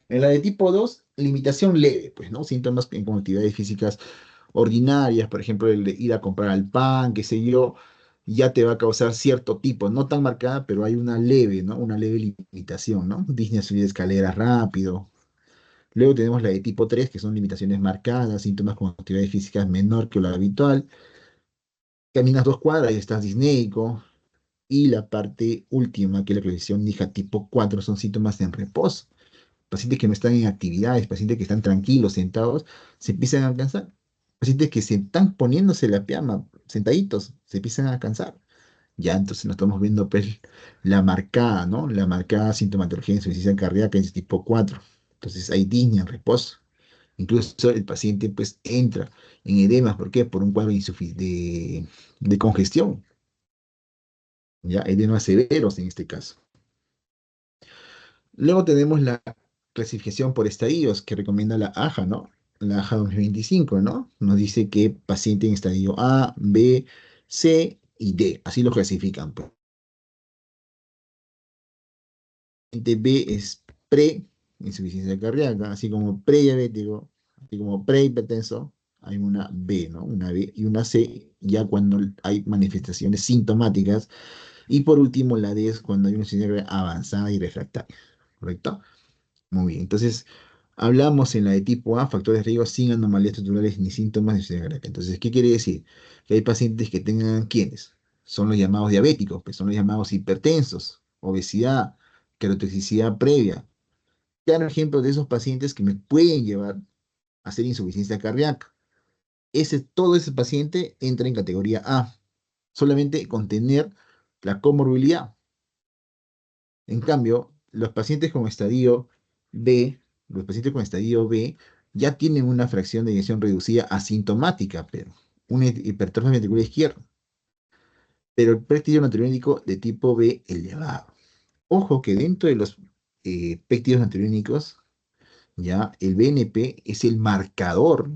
En la de tipo 2, limitación leve, pues, ¿no? Síntomas con actividades físicas ordinarias, por ejemplo, el de ir a comprar al pan, qué sé yo, ya te va a causar cierto tipo, no tan marcada, pero hay una leve, ¿no? Una leve limitación, ¿no? Disney subir escaleras rápido. Luego tenemos la de tipo 3 que son limitaciones marcadas, síntomas con actividades físicas menor que lo habitual. Caminas 2 cuadras y estás disneico. Y la parte última, que es la clasificación NIJA tipo 4 son síntomas en reposo. Pacientes que no están en actividades, pacientes que están tranquilos, sentados, se empiezan a cansar. Pacientes que se están poniéndose la pijama, sentaditos, se empiezan a cansar. Ya entonces nos estamos viendo pues, la marcada, ¿no? La marcada sintomatología de insuficiencia cardíaca en tipo 4. Entonces hay disnea en reposo. Incluso el paciente pues entra en edemas, ¿por qué? Por un cuadro de congestión, ya, edemas severos en este caso. Luego tenemos la clasificación por estadios que recomienda la AJA, ¿no? La AJA 2025, ¿no? Nos dice que paciente en estadio A, B, C y D. Así lo clasifican, pues. Paciente B es pre-insuficiencia cardíaca, así como prediabético, así como prehipertenso, hay una B, ¿no? Una B y una C ya cuando hay manifestaciones sintomáticas. Y por último, la D es cuando hay una insuficiencia cardíaca avanzada y refractaria, ¿correcto? Muy bien, entonces hablamos en la de tipo A, factores de riesgo sin anomalías estructurales ni síntomas de insuficiencia cardíaca. Entonces, ¿qué quiere decir? Que hay pacientes que tengan, ¿quiénes? Son los llamados diabéticos, pues son los llamados hipertensos, obesidad, queratoxicidad previa. Claro ejemplo de esos pacientes que me pueden llevar a hacer insuficiencia cardíaca. Todo ese paciente entra en categoría A, solamente con tener la comorbilidad. En cambio, B, los pacientes con estadio B ya tienen una fracción de eyección reducida asintomática, pero una hipertrofia ventricular izquierda, pero el péptido natriurético de tipo B elevado. Ojo que dentro de los péptidos natriuréticos, ya el BNP es el marcador,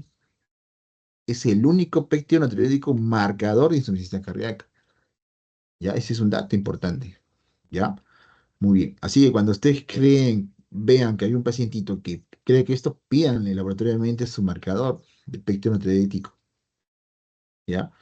es el único péptido natriurético marcador de insuficiencia cardíaca. Ya, ese es un dato importante. ¿Ya? Muy bien. Así que cuando ustedes vean que hay un pacientito que cree que esto, pídanle laboratoriamente su marcador de pectino tiroidítico, ¿ya?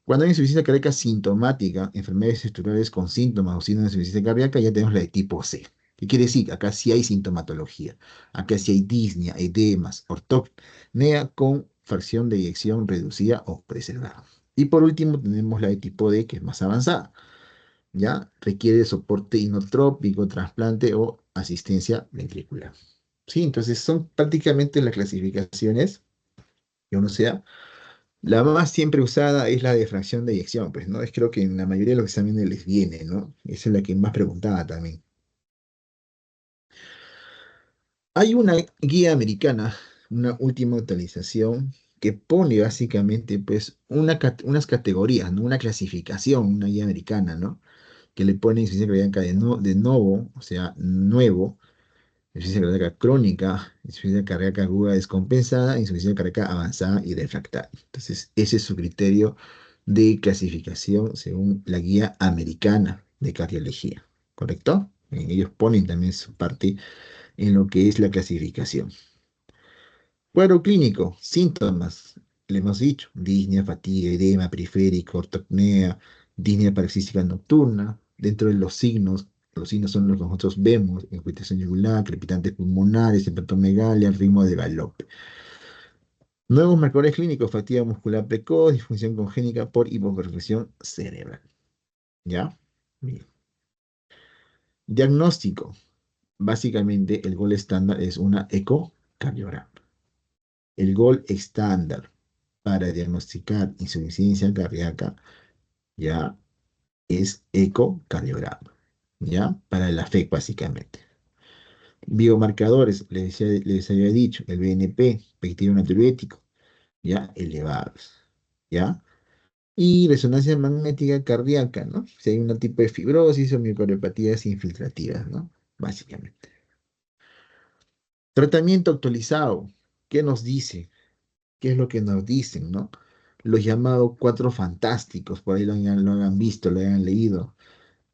Cuando hay insuficiencia cardíaca sintomática, enfermedades estructurales con síntomas o signos de insuficiencia cardíaca, ya tenemos la de tipo C. ¿Qué quiere decir? Acá sí hay sintomatología. Acá sí hay disnea, edemas, ortopnea con fracción de eyección reducida o preservada. Y por último tenemos la de tipo D, que es más avanzada. ¿Ya? Requiere soporte inotrópico, trasplante o asistencia ventricular. Sí, entonces son prácticamente las clasificaciones que uno sea. La más siempre usada es la de fracción de eyección, pues, ¿no? Es creo que en la mayoría de los exámenes les viene, ¿no? Esa es la que más preguntada también. Hay una guía americana, una última actualización, que pone básicamente, pues, unas categorías, ¿no? Una clasificación, una guía americana, ¿no? Que le pone insuficiencia cardíaca de novo, o sea, nuevo, insuficiencia cardíaca crónica, insuficiencia cardíaca aguda descompensada, insuficiencia cardíaca avanzada y refractaria. Entonces, ese es su criterio de clasificación según la guía americana de cardiología, ¿correcto? Ellos ponen también su parte en lo que es la clasificación. Cuadro clínico, síntomas, le hemos dicho, disnea, fatiga, edema periférico, ortopnea, disnea paroxística nocturna. Dentro de los signos son los que nosotros vemos, inquietación yugular, crepitantes pulmonares, hepatomegalia, ritmo de galope. Nuevos marcadores clínicos, fatiga muscular precoz, disfunción congénita por hipoperfusión cerebral. ¿Ya? Bien. Diagnóstico. Básicamente, el gol estándar es una ecocardiograma. El gol estándar para diagnosticar insuficiencia cardíaca ya es ecocardiograma, ya para la FEC básicamente. Biomarcadores, les había dicho, el BNP, pectivo natriurético, ya elevados, ya. Y resonancia magnética cardíaca, ¿no? Si hay un tipo de fibrosis o miocardiopatías infiltrativas, ¿no? Básicamente. Tratamiento actualizado, ¿qué nos dice? ¿Qué es lo que nos dicen, no? Los llamados cuatro fantásticos, por ahí lo hayan visto, lo hayan leído.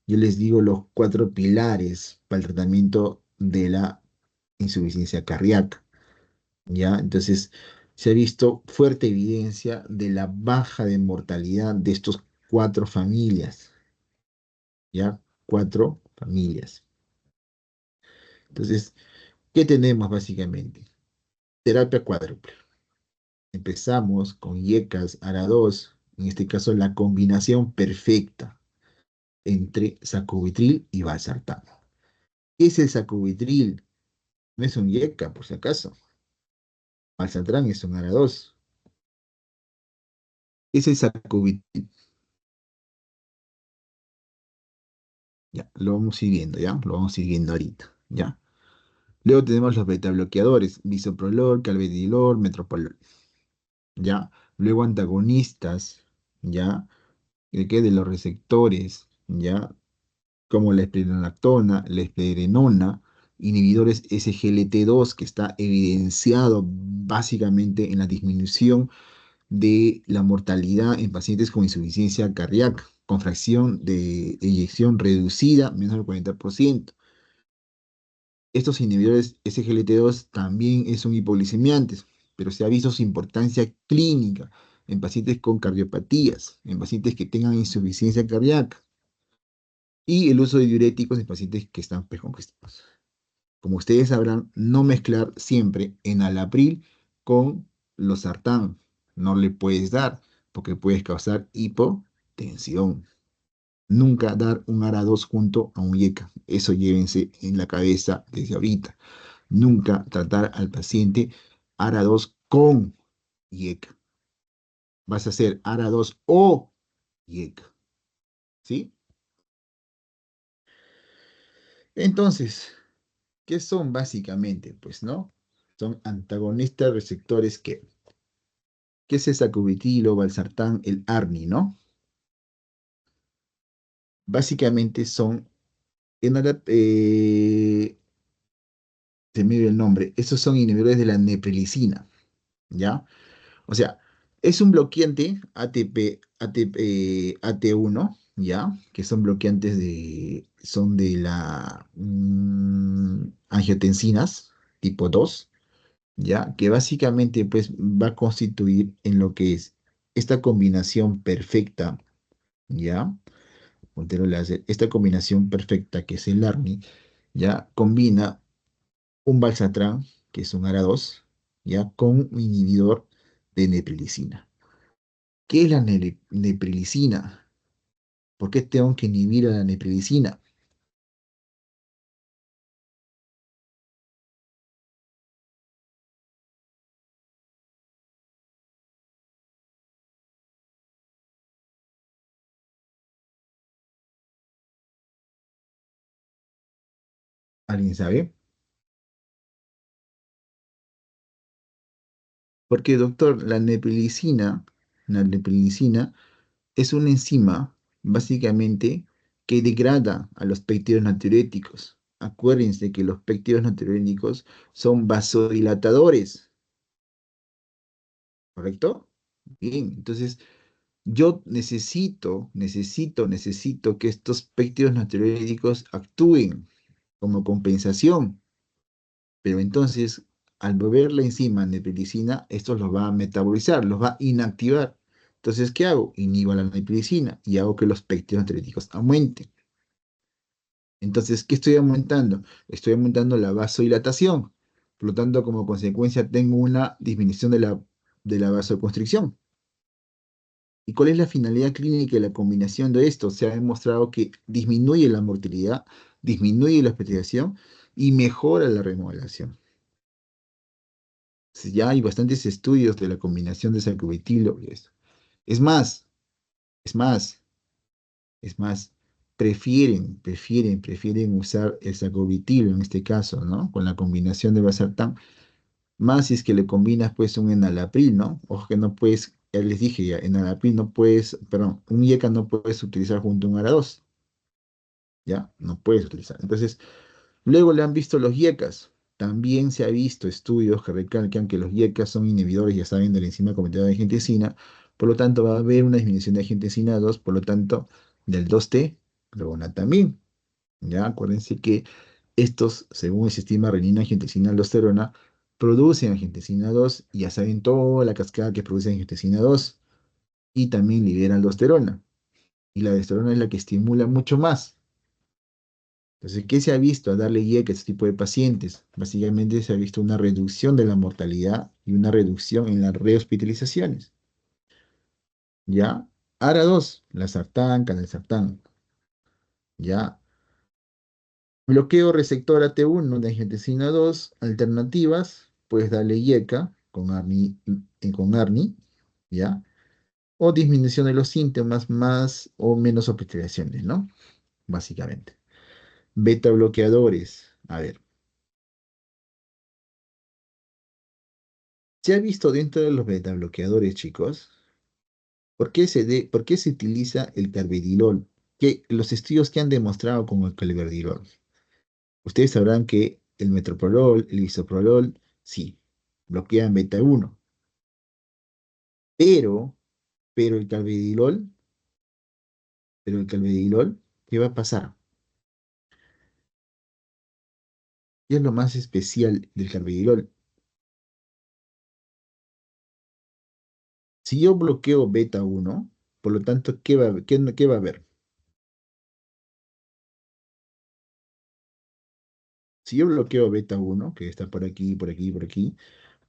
Yo les digo los cuatro pilares para el tratamiento de la insuficiencia cardíaca, ¿ya? Entonces, se ha visto fuerte evidencia de la baja de mortalidad de estos cuatro familias, ¿ya? Cuatro familias. Entonces, ¿qué tenemos básicamente? Terapia cuádruple. Empezamos con IECAS, ARA2, en este caso la combinación perfecta entre sacubitril y valsartán. ¿Qué es el sacubitril? No es un IECA, por si acaso. Valsartán es un ARA2. ¿Qué es el sacubitril? Ya, lo vamos a ir viendo, ¿ya? Lo vamos a ir viendo ahorita, ¿ya? Luego tenemos los betabloqueadores, bisoprolol, calvedilol, metoprolol, ¿ya? Luego antagonistas, ¿ya? ¿De qué? De los receptores, ¿ya? Como la espironolactona, la esplerenona, inhibidores SGLT2, que está evidenciado básicamente en la disminución de la mortalidad en pacientes con insuficiencia cardíaca, con fracción de eyección reducida, menos del 40%. Estos inhibidores SGLT2 también son hipoglicemiantes, pero se ha visto su importancia clínica en pacientes con cardiopatías, en pacientes que tengan insuficiencia cardíaca, y el uso de diuréticos en pacientes que están precongestionados. Como ustedes sabrán, no mezclar siempre enalapril con losartán. No le puedes dar, porque puedes causar hipotensión. Nunca dar un ARA2 junto a un IECA. Eso llévense en la cabeza desde ahorita. Nunca tratar al paciente ARA2 con IECA. Vas a hacer ARA2 o IECA. ¿Sí? Entonces, ¿qué son básicamente? Pues, ¿no? Son antagonistas receptores que, ¿qué es el sacubitrilo, valsartán, el ARNI, ¿no? Básicamente son, se me dio el nombre, estos son inhibidores de la neprilicina, ¿ya? O sea, es un bloqueante AT1, ¿ya? Que son bloqueantes son de la angiotensinas tipo 2, ¿ya? Que básicamente pues va a constituir en lo que es esta combinación perfecta, ¿ya? Montero Láser, esta combinación perfecta que es el ARNI, ¿ya? Combina un Balsatran, que es un ARA2, ¿ya? Con un inhibidor de neprilicina. ¿Qué es la neprilicina? ¿Por qué tengo que inhibir a la neprilicina? ¿Alguien sabe? Porque, doctor, la neprilicina es una enzima, básicamente, que degrada a los péptidos natriuréticos. Acuérdense que los péptidos natriuréticos son vasodilatadores, ¿correcto? Bien, entonces yo necesito que estos péptidos natriuréticos actúen como compensación, pero entonces, al mover la enzima neprilicina, esto los va a metabolizar, los va a inactivar. Entonces, ¿qué hago? Inhibo la neprilicina y hago que los péptidos natriuréticos aumenten. Entonces, ¿qué estoy aumentando? Estoy aumentando la vasodilatación. Por lo tanto, como consecuencia, tengo una disminución de la vasoconstricción. ¿Y cuál es la finalidad clínica de la combinación de esto? Se ha demostrado que disminuye la mortalidad, disminuye la hospitalización y mejora la remodelación. Sí, ya hay bastantes estudios de la combinación de sacubitrilo y esto. Es más, es más, es más, prefieren usar el sacubitrilo en este caso, ¿no? Con la combinación de valsartán, más si es que le combinas pues un enalapril, ¿no? Ojo que no puedes, ya les dije ya, enalapril no puedes, perdón, un IECA no puedes utilizar junto a un ARA2, ¿ya? No puedes utilizar. Entonces, luego le han visto los IECAS. También se ha visto estudios que recalcan que los IECAS son inhibidores, ya saben, de la enzima cometida de angiotensina. Por lo tanto, va a haber una disminución de angiotensina 2, por lo tanto, del 2T, luego una también. Ya acuérdense que estos, según el sistema renina, angiotensina, aldosterona, producen angiotensina 2 y ya saben toda la cascada que produce angiotensina 2 y también libera aldosterona. y la aldosterona es la que estimula mucho más. Entonces, ¿qué se ha visto al darle IEC a este tipo de pacientes? Básicamente se ha visto una reducción de la mortalidad y una reducción en las rehospitalizaciones. ¿Ya? ARA 2, la sartán, canelsartán. ¿Ya? Bloqueo receptor AT1 de angiotensina 2, alternativas, puedes darle IECA con ARNI, ¿ya? O disminución de los síntomas más o menos hospitalizaciones, ¿no? Básicamente. Beta bloqueadores. A ver, ¿se ha visto dentro de los beta bloqueadores, chicos? ¿Por qué se utiliza el carvedilol? Los estudios que han demostrado con el carvedilol. Ustedes sabrán que el metoprolol, el bisoprolol, sí, bloquean beta 1, pero, pero el carvedilol, ¿qué va a pasar? ¿Qué es lo más especial del carvedilol? Si yo bloqueo beta 1, por lo tanto, ¿qué va a haber? Si yo bloqueo beta 1, que está por aquí, por aquí, por aquí,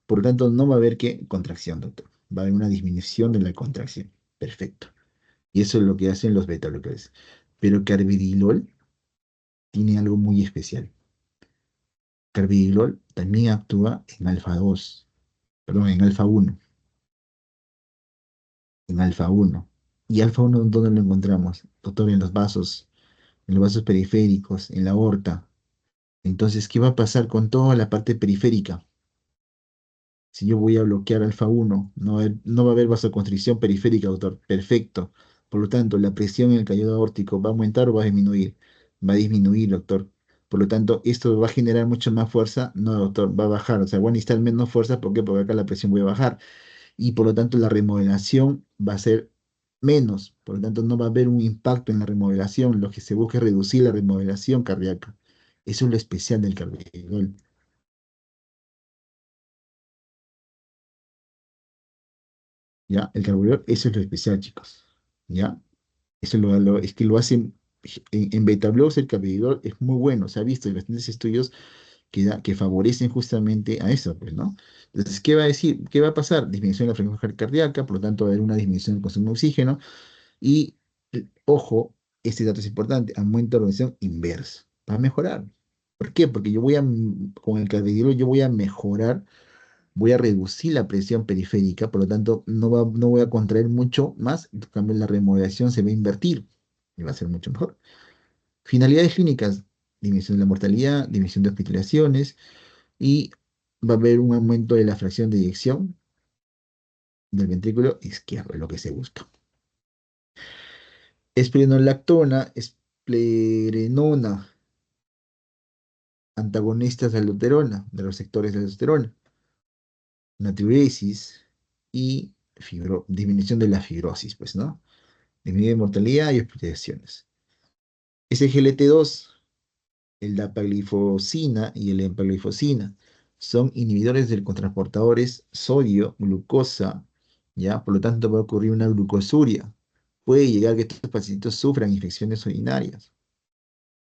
por lo tanto, no va a haber qué contracción, doctor. Va a haber una disminución de la contracción. Perfecto. Y eso es lo que hacen los beta bloqueadores. Pero carvedilol tiene algo muy especial. Carvedilol también actúa en alfa 2, perdón, en alfa 1, en alfa 1. ¿Y alfa 1 dónde lo encontramos? Doctor, en los vasos periféricos, en la aorta. Entonces, ¿qué va a pasar con toda la parte periférica? Si yo voy a bloquear alfa 1, no va a haber vasoconstricción periférica, doctor. Perfecto. Por lo tanto, la presión en el cañón aórtico va a aumentar o va a disminuir. Va a disminuir, doctor. Por lo tanto, esto va a generar mucho más fuerza. No, doctor, va a bajar. O sea, voy a necesitar menos fuerza. ¿Por qué? Porque acá la presión voy a bajar. Y por lo tanto, la remodelación va a ser menos. Por lo tanto, no va a haber un impacto en la remodelación. Lo que se busca es reducir la remodelación cardíaca. Eso es lo especial del cardiolol. ¿Ya? El carburador, eso es lo especial, chicos. ¿Ya? Eso es que lo hacen en beta blogs, el carburador es muy bueno. Se ha visto en bastantes estudios que favorecen justamente a eso, pues, ¿no? Entonces, ¿qué va a decir? ¿Qué va a pasar? Disminución de la frecuencia cardíaca, por lo tanto, va a haber una disminución del consumo de oxígeno. Y, ojo, este dato es importante, aumento de la organización inversa. Va a mejorar. ¿Por qué? Porque con el carburador yo voy a reducir la presión periférica, por lo tanto no voy a contraer mucho más, en cambio la remodelación se va a invertir y va a ser mucho mejor. Finalidades clínicas, disminución de la mortalidad, disminución de hospitalizaciones y va a haber un aumento de la fracción de eyección del ventrículo izquierdo, es lo que se busca. Espironolactona, esplerenona, antagonistas de la aldosterona, de los sectores de la aldosterona, natriuresis y disminución de la fibrosis, pues, ¿no? Disminuye mortalidad y hospitalizaciones. SGLT2, el dapaglifosina y el empaglifosina, son inhibidores del cotransportadores sodio, glucosa, ¿ya? Por lo tanto, va a ocurrir una glucosuria. Puede llegar que estos pacientes sufran infecciones urinarias,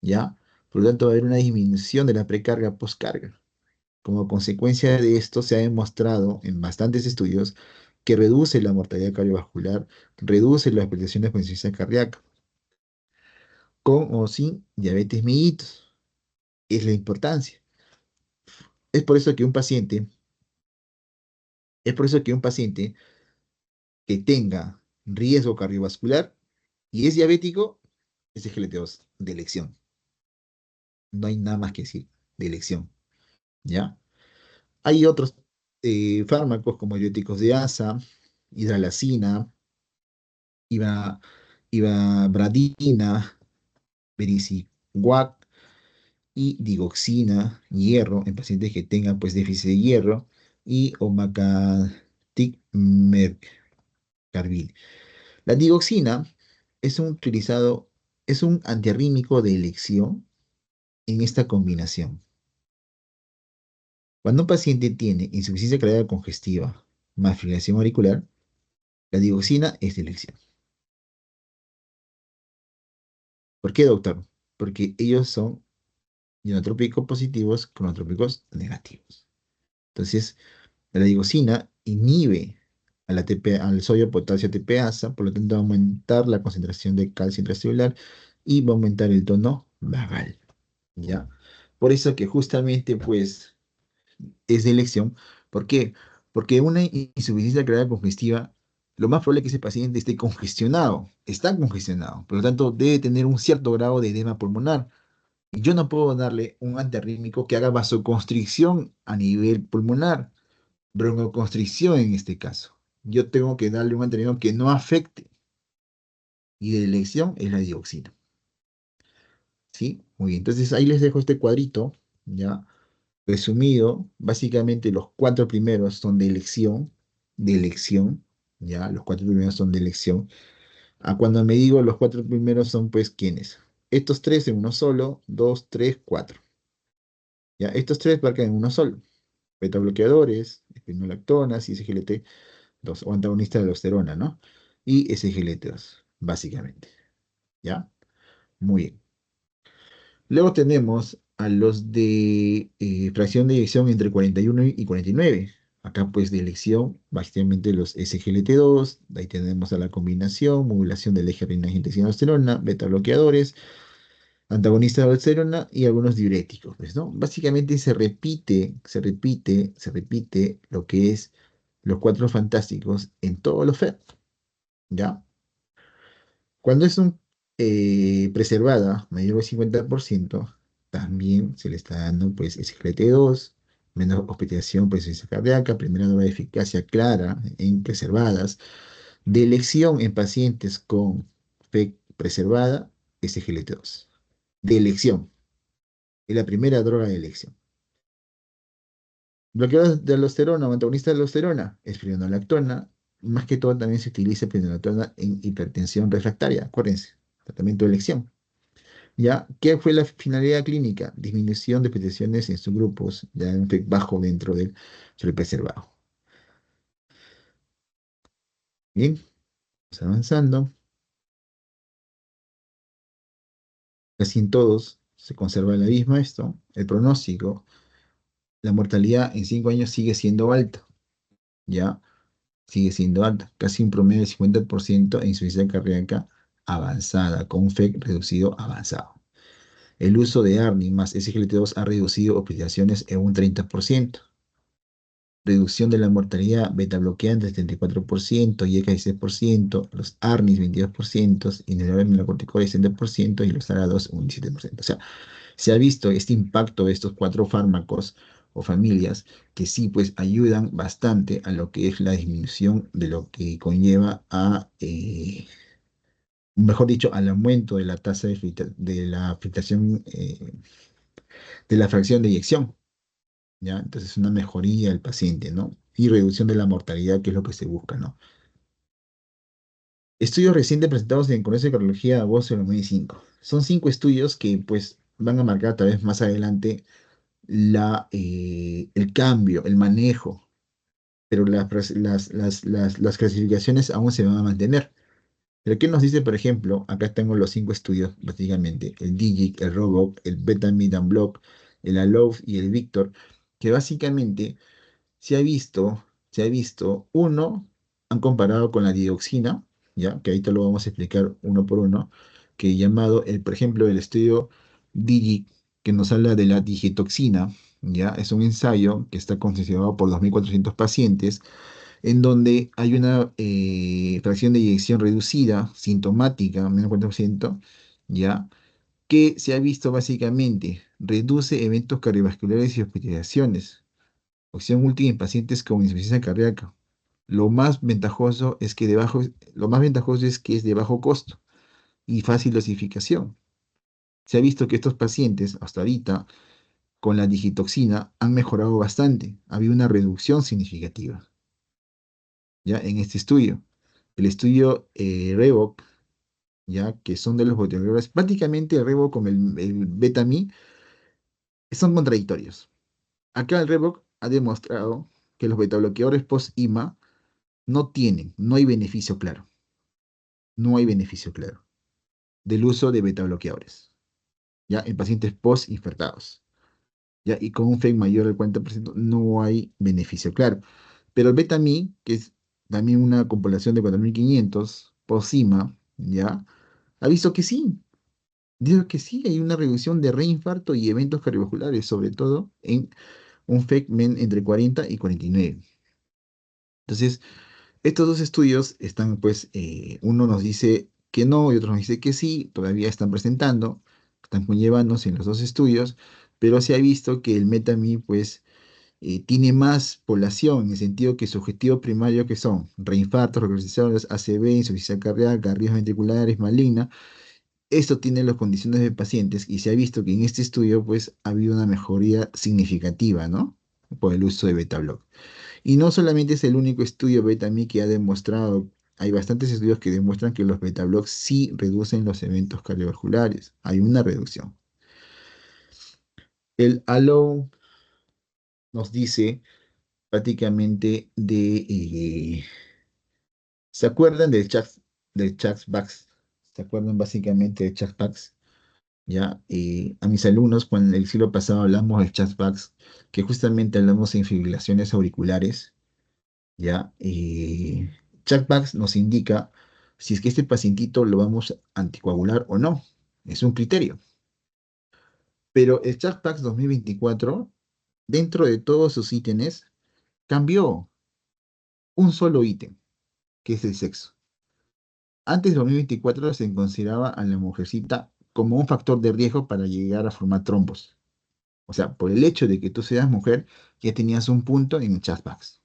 ¿ya? Por lo tanto, va a haber una disminución de la precarga postcarga. Como consecuencia de esto, se ha demostrado en bastantes estudios que reduce la mortalidad cardiovascular, reduce las hospitalizaciones por insuficiencia cardíaca, con o sin diabetes mellitus. Es la importancia. Es por eso que un paciente, es por eso que un paciente que tenga riesgo cardiovascular y es diabético, es SGLT2 de elección. No hay nada más que decir de elección, ¿ya? Hay otros fármacos como diuréticos de asa, hidralazina, iba, ibabradina, vericiguat y digoxina, hierro, en pacientes que tengan pues déficit de hierro, y omacalcicarbil. La digoxina es un antiarrítmico de elección en esta combinación. Cuando un paciente tiene insuficiencia cardíaca congestiva más fibrilación auricular, la digoxina es de elección. ¿Por qué, doctor? Porque ellos son inotrópicos positivos con inotrópicos negativos. Entonces, la digoxina inhibe al sodio potasio ATPasa, por lo tanto va a aumentar la concentración de calcio intracelular y va a aumentar el tono vagal, ¿ya? Por eso que justamente, pues, es de elección. ¿Por qué? Porque una insuficiencia cardíaca congestiva, lo más probable es que ese paciente esté congestionado, está congestionado, por lo tanto debe tener un cierto grado de edema pulmonar. Y yo no puedo darle un antiarrítmico que haga vasoconstricción a nivel pulmonar, broncoconstricción en este caso. Yo tengo que darle un antiarrítmico que no afecte, y de elección es la dioxina. ¿Sí? Muy bien, entonces ahí les dejo este cuadrito, ¿ya? Resumido, básicamente los cuatro primeros son de elección, ¿ya? Los cuatro primeros son de elección. Cuando me digo los cuatro primeros son, pues, ¿quiénes? Estos tres en uno solo, dos, tres, cuatro. ¿Ya? Estos tres marcan en uno solo. Beta bloqueadores, espinolactonas y SGLT2, o antagonista de la aldosterona, ¿no? Y SGLT2, básicamente. ¿Ya? Muy bien. Luego tenemos a los de fracción de eyección entre 41 y 49. Acá pues de elección, básicamente los SGLT2, ahí tenemos a la combinación, modulación del eje renina-angiotensina-aldosterona, beta bloqueadores, antagonistas de la aldosterona y algunos diuréticos, pues, ¿no? Básicamente se repite lo que es los cuatro fantásticos en todos los FED, ¿ya? Cuando es preservada, mayor del 50%, también se le está dando pues SGLT2, menos hospitalización por insuficiencia cardíaca, primera dosis de eficacia clara en preservadas, de elección en pacientes con fe preservada, SGLT2. De elección, es la primera droga de elección. Bloqueadores de aldosterona o antagonistas de aldosterona, espironolactona, más que todo también se utiliza espironolactona en hipertensión refractaria, acuérdense, tratamiento de elección. ¿Ya? ¿Qué fue la finalidad clínica? Disminución de peticiones en subgrupos, ya un PEC bajo dentro del preservado. Bien, vamos avanzando. Casi en todos se conserva la misma esto. El pronóstico, la mortalidad en 5 años sigue siendo alta, ¿ya? Sigue siendo alta, casi un promedio del 50% en insuficiencia cardíaca avanzada, con un FEC reducido avanzado. El uso de ARNI más SGLT2 ha reducido hospitalizaciones en un 30%. Reducción de la mortalidad beta bloqueante 74%, YECA 16%, los ARNIs 22%, inhibidores melanocorticoides 60% y los ARA2 un 17%. O sea, se ha visto este impacto de estos cuatro fármacos o familias que sí pues ayudan bastante a lo que es la disminución de lo que conlleva mejor dicho, al aumento de la tasa de la filtración de la fracción de eyección. ¿Ya? Entonces, una mejoría del paciente, ¿no? Y reducción de la mortalidad, que es lo que se busca, ¿no? Estudios recientes presentados en el Congreso de Cardiología de agosto del 2005. Son 5 estudios que, pues, van a marcar tal vez más adelante el cambio, el manejo, pero las clasificaciones aún se van a mantener. Pero ¿qué nos dice, por ejemplo? Acá tengo los 5 estudios, básicamente, el DIGIC, el ROBOC, el Betamid and Block, el ALOVE y el Victor, que básicamente uno, han comparado con la dioxina, ya, que ahorita lo vamos a explicar uno por uno, que llamado, por ejemplo, el estudio DIGI, que nos habla de la digitoxina, ya, es un ensayo que está consensuado por 2.400 pacientes, en donde hay una fracción de eyección reducida, sintomática, menos 40%, ya, que se ha visto básicamente, reduce eventos cardiovasculares y hospitalizaciones. Opción última en pacientes con insuficiencia cardíaca. Lo más ventajoso es que es de bajo costo y fácil dosificación. Se ha visto que estos pacientes, hasta ahorita, con la digitoxina, han mejorado bastante. Había una reducción significativa, ¿ya? En este estudio. El estudio REVOC, ¿ya? Que son de los biomarcadores, prácticamente el REVOC con el Betami son contradictorios. Acá el REVOC ha demostrado que los betabloqueadores post-IMA no hay beneficio claro. No hay beneficio claro. del uso de beta bloqueadores, ¿ya? En pacientes post-infectados, ¿ya? Y con un FEC mayor del 40% no hay beneficio, claro. Pero el beta-MI, que es también una comparación de 4.500 por CIMA, ¿ya? Ha visto que sí, digo que sí, hay una reducción de reinfarto y eventos cardiovasculares, sobre todo en un FEC entre 40 y 49. Entonces, estos dos estudios están, pues, uno nos dice que no y otro nos dice que sí, todavía están presentando, están conllevándose en los dos estudios, pero se ha visto que el MetaMI, pues, tiene más población, en el sentido que su objetivo primario, que son reinfartos, recurrencias, ACV, insuficiencia cardíaca, riesgos ventriculares, maligna, esto tiene las condiciones de pacientes y se ha visto que en este estudio, pues, ha habido una mejoría significativa, ¿no? Por el uso de beta block. Y no solamente es el único estudio beta-MI que ha demostrado, hay bastantes estudios que demuestran que los beta-blocs sí reducen los eventos cardiovasculares. Hay una reducción. El ALO nos dice prácticamente ¿se acuerdan del Chatbox? ¿Se acuerdan básicamente del Chatbox? Ya, a mis alumnos, cuando el siglo pasado hablamos del Chatbox, que justamente hablamos en fibrilaciones auriculares. ¿Ya? Jack Bax nos indica si es que este pacientito lo vamos a anticoagular o no. Es un criterio. Pero el Jack Bax 2024, dentro de todos sus ítems, cambió un solo ítem, que es el sexo. Antes de 2024 se consideraba a la mujercita como un factor de riesgo para llegar a formar trombos. O sea, por el hecho de que tú seas mujer, ya tenías un punto en el Chatbox.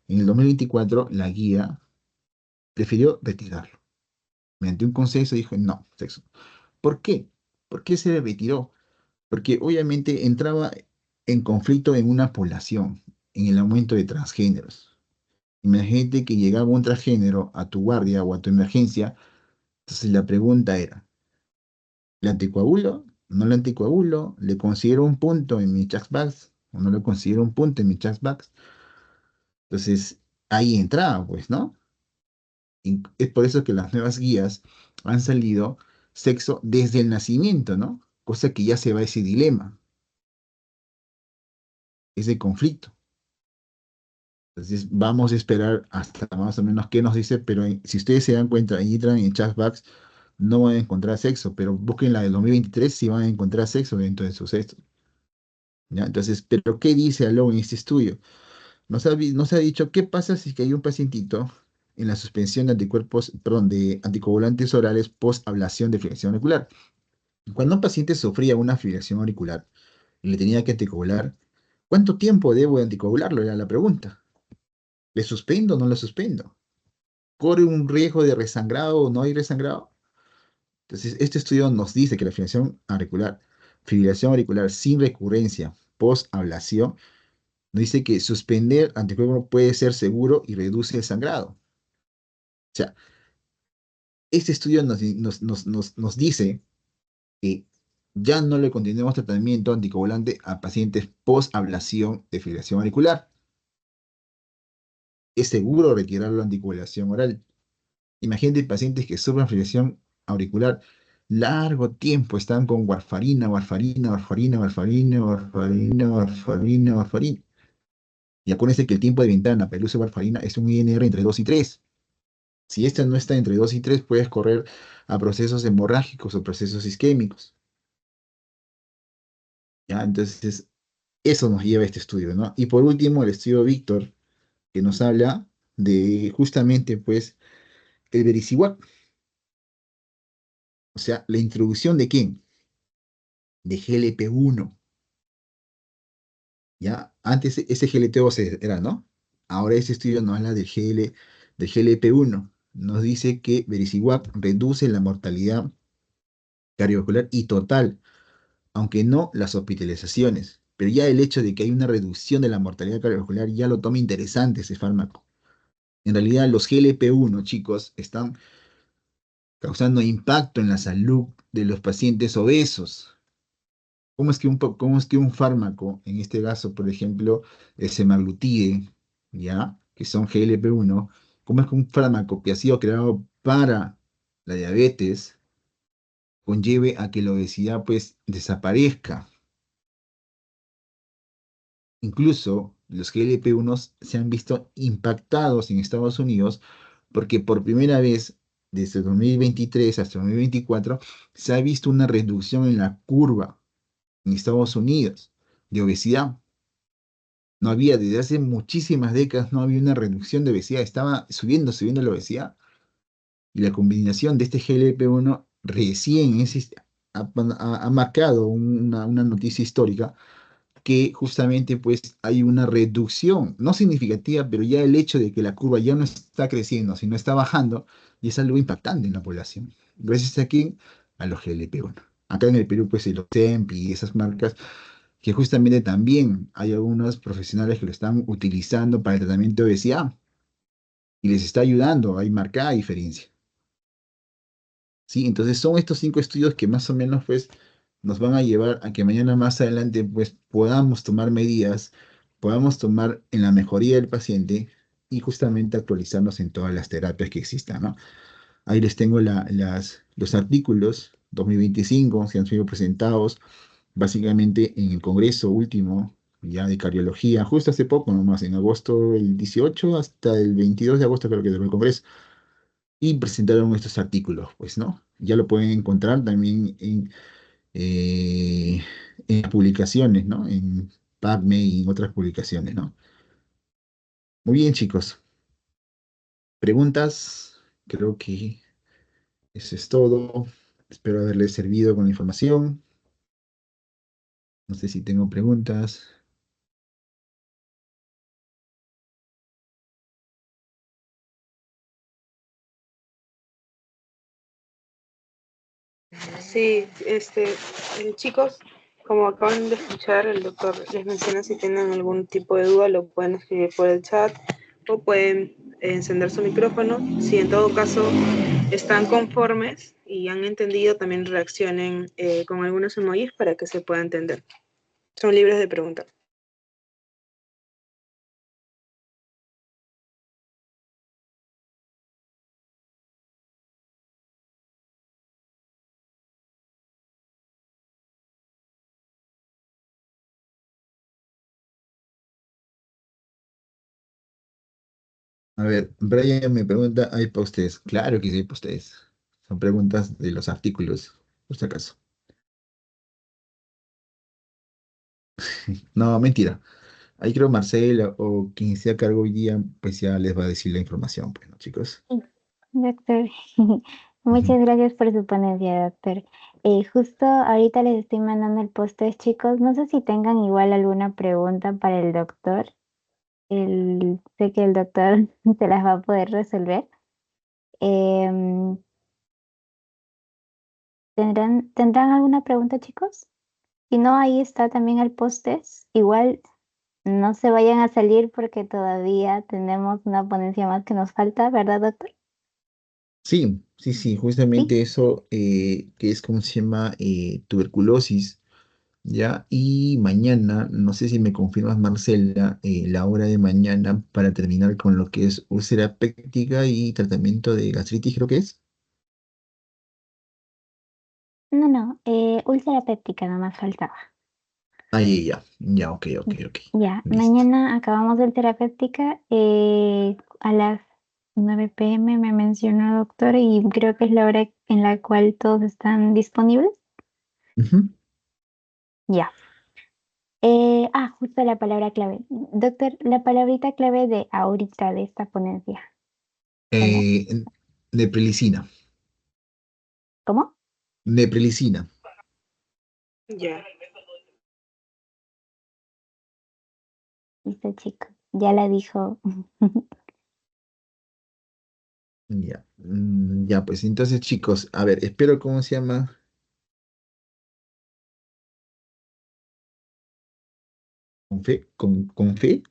En el 2024, la guía prefirió retirarlo. Mediante un consenso dijo, no, sexo. ¿Por qué? ¿Por qué se retiró? Porque obviamente entraba en conflicto en una población, en el aumento de transgéneros. Imagínate que llegaba un transgénero a tu guardia o a tu emergencia, entonces la pregunta era, ¿le anticoagulo? ¿No le anticoagulo? ¿Le considero un punto en mi Chaxbox? ¿O no le considero un punto en mi Chaxbox? Entonces ahí entraba, pues, ¿no? Y es por eso que las nuevas guías han salido sexo desde el nacimiento, ¿no? Cosa que ya se va ese dilema, ese conflicto. Entonces vamos a esperar hasta más o menos qué nos dice, pero si ustedes se dan cuenta y entran en Chatbox, no van a encontrar sexo, pero busquen la del 2023 si van a encontrar sexo dentro de sus sexos. ¿Ya? Entonces, ¿pero qué dice Aló en este estudio? Nos ha dicho qué pasa si es que hay un pacientito en la suspensión de anticuerpos, perdón, de anticoagulantes orales post-ablación de fibrilación auricular. Cuando un paciente sufría una fibrilación auricular y le tenía que anticoagular, ¿cuánto tiempo debo de anticoagularlo? Era la pregunta. ¿Le suspendo o no le suspendo? ¿Corre un riesgo de resangrado o no hay resangrado? Entonces, este estudio nos dice que la fibrilación auricular sin recurrencia post-ablación, nos dice que suspender anticuerpo puede ser seguro y reduce el sangrado. O sea, este estudio nos dice que ya no le continuemos tratamiento anticoagulante a pacientes post-ablación de fibrilación auricular. Es seguro retirar la anticoagulación oral. Imagínate pacientes que sufren fibrilación auricular largo tiempo, están con warfarina, warfarina, warfarina, warfarina, warfarina, warfarina, warfarina. Y acuérdense que el tiempo de ventana para el uso de warfarina es un INR entre 2 y 3. Si esta no está entre 2 y 3, puedes correr a procesos hemorrágicos o procesos isquémicos. ¿Ya? Entonces, eso nos lleva a este estudio, ¿no? Y por último, el estudio Víctor, que nos habla de justamente, pues, el vericiguat. O sea, la introducción de ¿quién? De GLP-1. ¿Ya? Antes ese GLT-2 era, ¿no? Ahora ese estudio nos habla del GLP-1. Nos dice que vericiguat reduce la mortalidad cardiovascular y total, aunque no las hospitalizaciones. Pero ya el hecho de que hay una reducción de la mortalidad cardiovascular ya lo toma interesante ese fármaco. En realidad, los GLP-1, chicos, están causando impacto en la salud de los pacientes obesos. ¿Cómo es que un fármaco, en este caso, por ejemplo, el semaglutide, ¿ya? Que son GLP-1, cómo es que un fármaco que ha sido creado para la diabetes conlleve a que la obesidad pues desaparezca. Incluso los GLP-1 se han visto impactados en Estados Unidos porque por primera vez desde 2023 hasta 2024 se ha visto una reducción en la curva en Estados Unidos de obesidad. No había, desde hace muchísimas décadas, no había una reducción de obesidad, estaba subiendo, subiendo la obesidad. Y la combinación de este GLP-1 recién ha marcado una noticia histórica que justamente pues hay una reducción, no significativa, pero ya el hecho de que la curva ya no está creciendo, sino está bajando, y es algo impactante en la población. Gracias a quién? A los GLP-1. Acá en el Perú, pues el Ozempic y esas marcas, que justamente también hay algunos profesionales que lo están utilizando para el tratamiento de obesidad y les está ayudando, hay marcada diferencia. ¿Sí? Entonces son estos 5 estudios que más o menos pues nos van a llevar a que mañana más adelante pues podamos tomar medidas, podamos tomar en la mejoría del paciente y justamente actualizarnos en todas las terapias que existan, ¿no? Ahí les tengo los artículos 2025 que han sido presentados básicamente en el Congreso último ya de cardiología, justo hace poco nomás, en agosto el 18 hasta el 22 de agosto creo que duró el Congreso y presentaron estos artículos, pues, ¿no? Ya lo pueden encontrar también en publicaciones, ¿no? En PubMed y en otras publicaciones, ¿no? Muy bien, chicos. ¿Preguntas? Creo que eso es todo. Espero haberles servido con la información. No sé si tengo preguntas. Sí, chicos, como acaban de escuchar, el doctor les menciona si tienen algún tipo de duda, lo pueden escribir por el chat o pueden encender su micrófono. Si en todo caso están conformes y han entendido, también reaccionen con algunos emojis para que se pueda entender. Son libres de preguntar. A ver, Brian me pregunta, ¿hay para ustedes? Claro que sí hay para ustedes. Son preguntas de los artículos, por si acaso. No, mentira. Ahí creo Marcela o quien sea a cargo hoy día, pues ya les va a decir la información, pues, ¿no, chicos? Sí, doctor, Ujú. muchas gracias por su ponencia, doctor. Justo ahorita les estoy mandando el post chicos. No sé si tengan igual alguna pregunta para el doctor. Sé que el doctor se las va a poder resolver. Em, ¿tendrán alguna pregunta, chicos? Si no, ahí está también el post. Igual no se vayan a salir porque todavía tenemos una ponencia más que nos falta, ¿verdad, doctor? Sí, sí, sí, Sí. justamente eso que es como se llama tuberculosis, ¿ya? Y mañana, no sé si me confirmas, Marcela, la hora de mañana para terminar con lo que es úlcera péptica y tratamiento de gastritis, creo que es. No, no, úlcera péptica nomás faltaba. Ahí ya, ya, ok, ok, ok. Ya, Listo. mañana acabamos del terapéutica a las 9 p.m. me mencionó doctor y creo que es la hora en la cual todos están disponibles. Ujú. Ya. Justo la palabra clave. Doctor, la palabrita clave de ahorita de esta ponencia. ¿Tenés? Eh, neprilicina, ¿Cómo? neprilicina. Ya. Listo, chico. Ya la dijo. Ya, ya, pues entonces chicos, a ver, espero, ¿cómo se llama? ¿Con fe? ¿Con fe?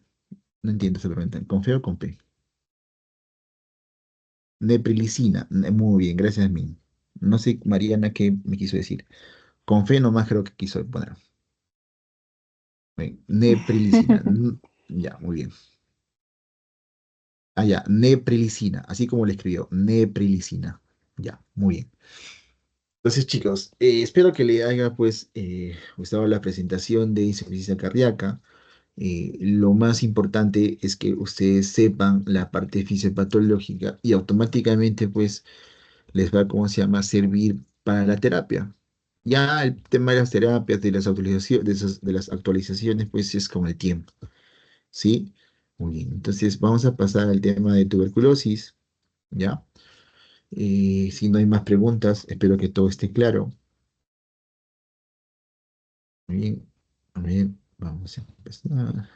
No entiendo esa pregunta. ¿Con fe o con fe? Neprilicina. Muy bien, gracias, Min. No sé, Mariana, qué me quiso decir. Con fe nomás creo que quiso poner. Bien, neprilicina. Ya, muy bien. Ah, ya, neprilicina. Así como le escribió, neprilicina. Ya, muy bien. Entonces, chicos, espero que le haya pues gustado la presentación de insuficiencia cardíaca. Lo más importante es que ustedes sepan la parte fisiopatológica y automáticamente pues les va, ¿cómo se llama?, servir para la terapia. Ya el tema de las terapias, de las actualizaciones, de las actualizaciones, pues es con el tiempo, ¿sí? Muy bien, entonces vamos a pasar al tema de tuberculosis, ¿ya? Si no hay más preguntas, espero que todo esté claro. Muy bien, a ver, vamos a empezar.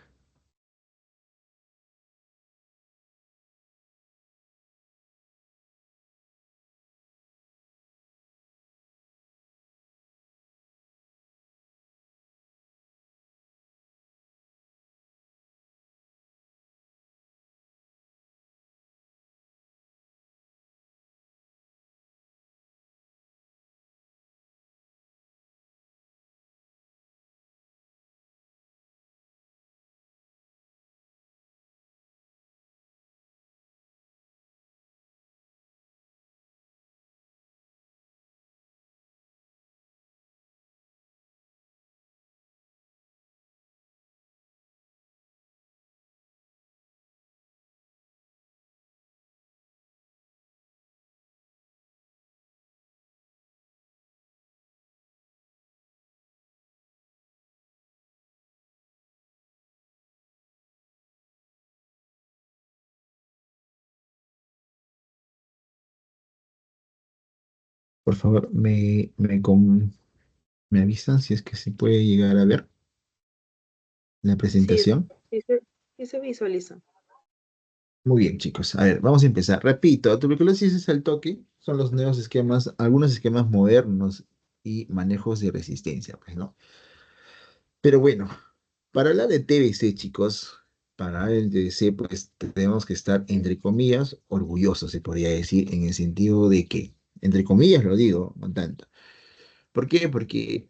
Por favor, me avisan si es que se puede llegar a ver la Sí, presentación. sí sí se visualiza. Muy bien, chicos. A ver, vamos a empezar. Repito, tuberculosis es al toque, son los nuevos esquemas, algunos esquemas modernos y manejos de resistencia, pues, ¿no? Pero bueno, para hablar de TBC, chicos, para hablar del TBC, pues tenemos que estar, entre comillas, orgullosos, se podría decir, en el sentido de que, entre comillas lo digo, no tanto. ¿Por qué? Porque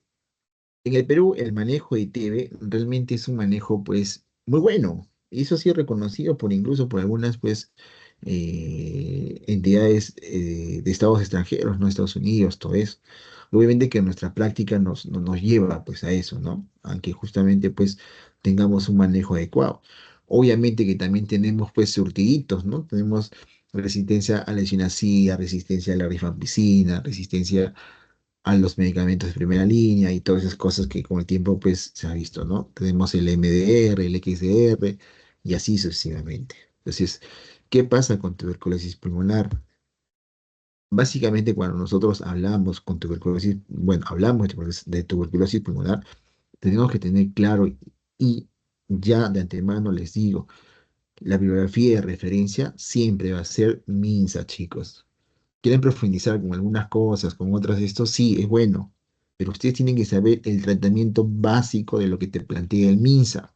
en el Perú el manejo de TV realmente es un manejo pues muy bueno. Y eso sí reconocido por incluso por algunas pues entidades de estados extranjeros, ¿no? Estados Unidos, todo eso. Obviamente que nuestra práctica nos lleva pues a eso, ¿no? Aunque justamente pues tengamos un manejo adecuado. Obviamente que también tenemos pues surtiditos, ¿no? Tenemos resistencia a la isoniazida, resistencia a la rifampicina, resistencia a los medicamentos de primera línea y todas esas cosas que con el tiempo pues se ha visto, ¿no? Tenemos el MDR, el XDR y así sucesivamente. Entonces, ¿qué pasa con tuberculosis pulmonar? Básicamente cuando nosotros hablamos con tuberculosis, bueno, hablamos de tuberculosis pulmonar, tenemos que tener claro y ya de antemano les digo, la bibliografía de referencia siempre va a ser MINSA, chicos. Quieren profundizar con algunas cosas, con otras, esto sí es bueno, pero ustedes tienen que saber el tratamiento básico de lo que te plantea el MINSA.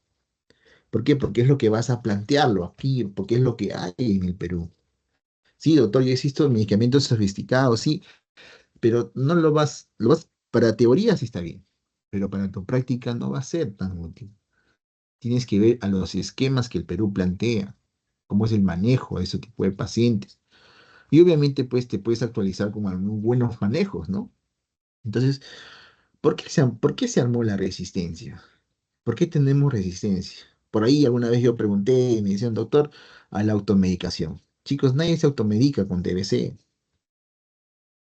¿Por qué? Porque es lo que vas a plantearlo aquí, porque es lo que hay en el Perú. Sí, doctor, yo existo medicamentos sofisticados, sí, pero no para teoría sí está bien, pero para tu práctica no va a ser tan útil. Tienes que ver a los esquemas que el Perú plantea, cómo es el manejo de ese tipo de pacientes. Y obviamente, pues te puedes actualizar con algunos buenos manejos, ¿no? Entonces, por qué se armó la resistencia? ¿Por qué tenemos resistencia? Por ahí alguna vez yo pregunté y me decían, doctor, a la automedicación. Chicos, nadie se automedica con TBC.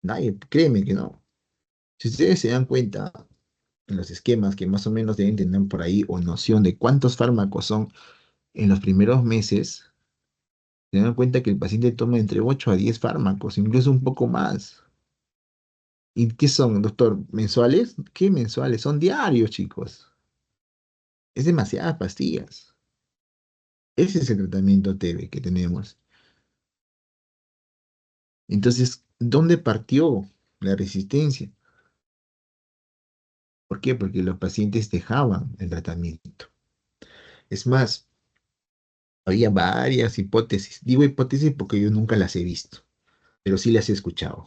Nadie, créeme que no. Si ustedes se dan cuenta en los esquemas que más o menos deben tener por ahí o noción de cuántos fármacos son en los primeros meses, se dan cuenta que el paciente toma entre 8 a 10 fármacos, incluso un poco más. ¿Y qué son, doctor? ¿Mensuales? ¿Qué mensuales? Son diarios, chicos. Es demasiadas pastillas. Ese es el tratamiento TB que tenemos. Entonces, ¿dónde partió la resistencia? ¿Por qué? Porque los pacientes dejaban el tratamiento. Es más, había varias hipótesis. Digo hipótesis porque yo nunca las he visto, pero sí las he escuchado.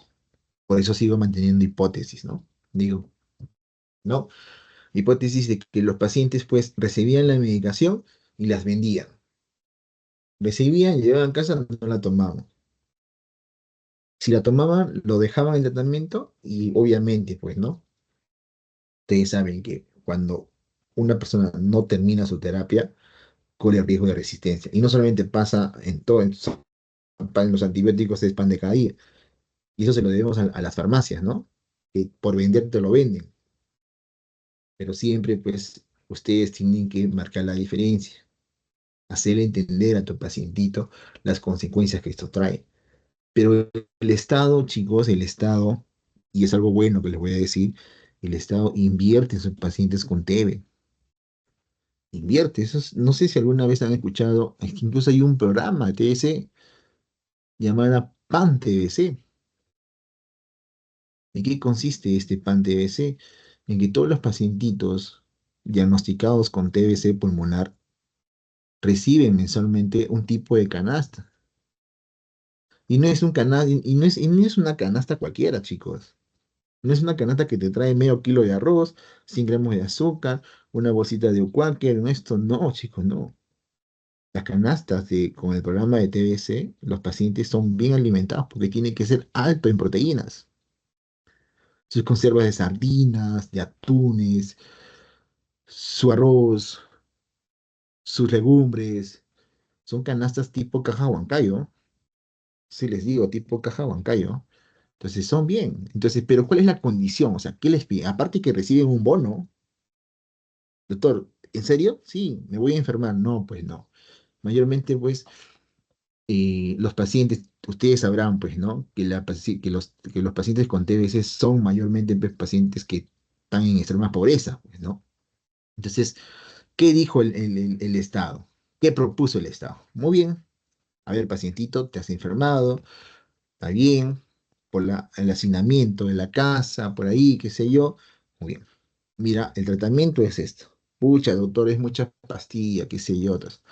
Por eso sigo manteniendo hipótesis, ¿no? Digo, ¿no? Hipótesis de que los pacientes pues recibían la medicación y las vendían. Recibían, llevaban a casa, no la tomaban. Si la tomaban, lo dejaban en tratamiento y obviamente, pues, ¿no? Ustedes saben que cuando una persona no termina su terapia, corre riesgo de resistencia. Y no solamente pasa en todo, en los antibióticos es pan de cada día. Y eso se lo debemos a las farmacias, ¿no? Que por vender te lo venden. Pero siempre, pues, ustedes tienen que marcar la diferencia, hacerle entender a tu pacientito las consecuencias que esto trae. Pero el Estado, chicos, el Estado, y es algo bueno que les voy a decir, el Estado invierte en sus pacientes con TB. Invierte. No sé si alguna vez han escuchado, es que incluso hay un programa de TBC llamada PAN TBC. ¿En qué consiste este PAN TBC? En que todos los pacientitos diagnosticados con TBC pulmonar reciben mensualmente un tipo de canasta. Y no es un canasta, y no es una canasta cualquiera, chicos. No es una canasta que te trae medio kilo de arroz, 100 gramos de azúcar, una bolsita de Quaker, no, esto no, chicos, no. Las canastas con el programa de TBC, los pacientes son bien alimentados porque tienen que ser alto en proteínas. Sus conservas de sardinas, de atunes, su arroz, sus legumbres, son canastas tipo caja Huancayo. Sí les digo, tipo caja Huancayo. Entonces son bien. Entonces, pero ¿cuál es la condición? O sea, ¿qué les piden? Aparte que reciben un bono, doctor, ¿en serio? Sí, me voy a enfermar. No, pues no. Mayormente, pues, los pacientes, ustedes sabrán, pues, ¿no? Que los pacientes con TBC son mayormente pues, pacientes que están en extrema pobreza, pues, ¿no? Entonces, ¿qué dijo el Estado? ¿Qué propuso el Estado? Muy bien. A ver, pacientito, te has enfermado, está bien, por el hacinamiento de la casa, por ahí, qué sé yo. Muy bien. Mira, el tratamiento es esto. Pucha, doctor, es mucha pastilla, qué sé yo, otras.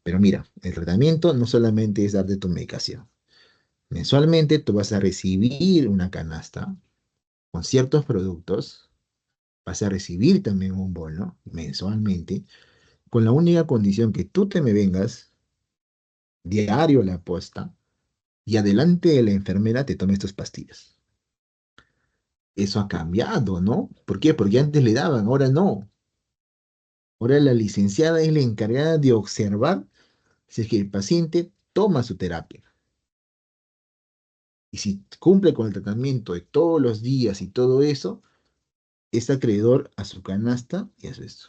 Pero mira, el tratamiento no solamente es darte tu medicación. Mensualmente tú vas a recibir una canasta con ciertos productos, vas a recibir también un bono mensualmente, con la única condición que tú te me vengas diario a la posta y adelante de la enfermera te tomes tus pastillas. Eso ha cambiado, ¿no? ¿Por qué? Porque antes le daban, ahora no. Ahora la licenciada es la encargada de observar si es que el paciente toma su terapia. Y si cumple con el tratamiento de todos los días y todo eso, es acreedor a su canasta y a su esto.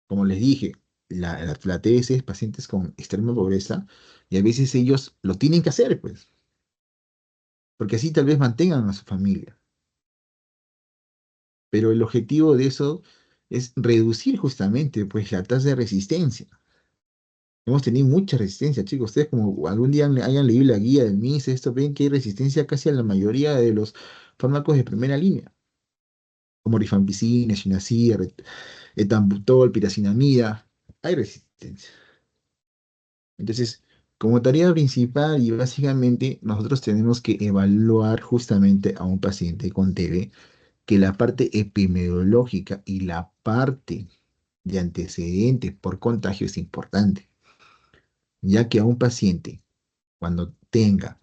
Como les dije, la TBC es pacientes con extrema pobreza y a veces ellos lo tienen que hacer, pues, porque así tal vez mantengan a su familia. Pero el objetivo de eso es reducir justamente, pues, la tasa de resistencia. Hemos tenido mucha resistencia, chicos. Ustedes como algún día hayan leído la guía del MIS, esto ven que hay resistencia casi a la mayoría de los fármacos de primera línea, como rifampicina, chinacida, etambutol, piracinamida. Hay resistencia. Entonces, como tarea principal y básicamente nosotros tenemos que evaluar justamente a un paciente con TB, que la parte epidemiológica y la parte de antecedentes por contagio es importante, ya que a un paciente cuando tenga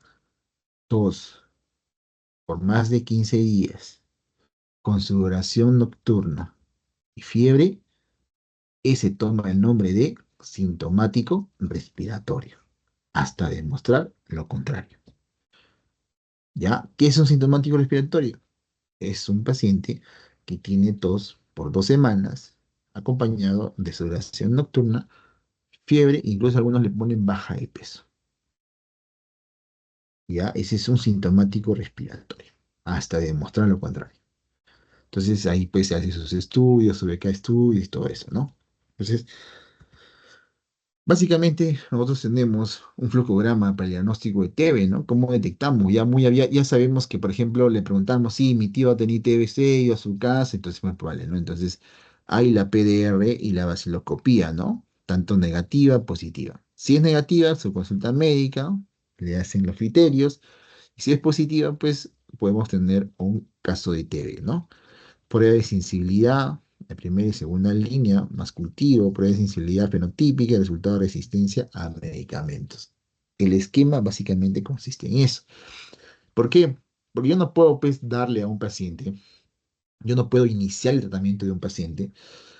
tos por más de 15 días, con sudoración nocturna y fiebre, ese toma el nombre de sintomático respiratorio, hasta demostrar lo contrario. ¿Ya? ¿Qué es un sintomático respiratorio? Es un paciente que tiene tos por 2 semanas, acompañado de sudoración nocturna, fiebre, incluso algunos le ponen baja de peso. ¿Ya? Ese es un sintomático respiratorio, hasta demostrar lo contrario. Entonces ahí pues se hace sus estudios, su beca de estudios y todo eso, ¿no? Entonces, básicamente nosotros tenemos un flujograma para el diagnóstico de TB, ¿no? ¿Cómo detectamos? Ya sabemos que, por ejemplo, le preguntamos, sí, mi tío va a tener TBC, ido a su casa, entonces es muy probable, ¿no? Entonces hay la PDR y la baciloscopía, ¿no? Tanto negativa, positiva. Si es negativa, su consulta médica, le hacen los criterios, y si es positiva, pues podemos tener un caso de TB, ¿no? Prueba de sensibilidad, de primera y segunda línea, más cultivo, prueba de sensibilidad fenotípica y resultado de resistencia a medicamentos. El esquema básicamente consiste en eso. ¿Por qué? Porque yo no puedo, pues, darle a un paciente, yo no puedo iniciar el tratamiento de un paciente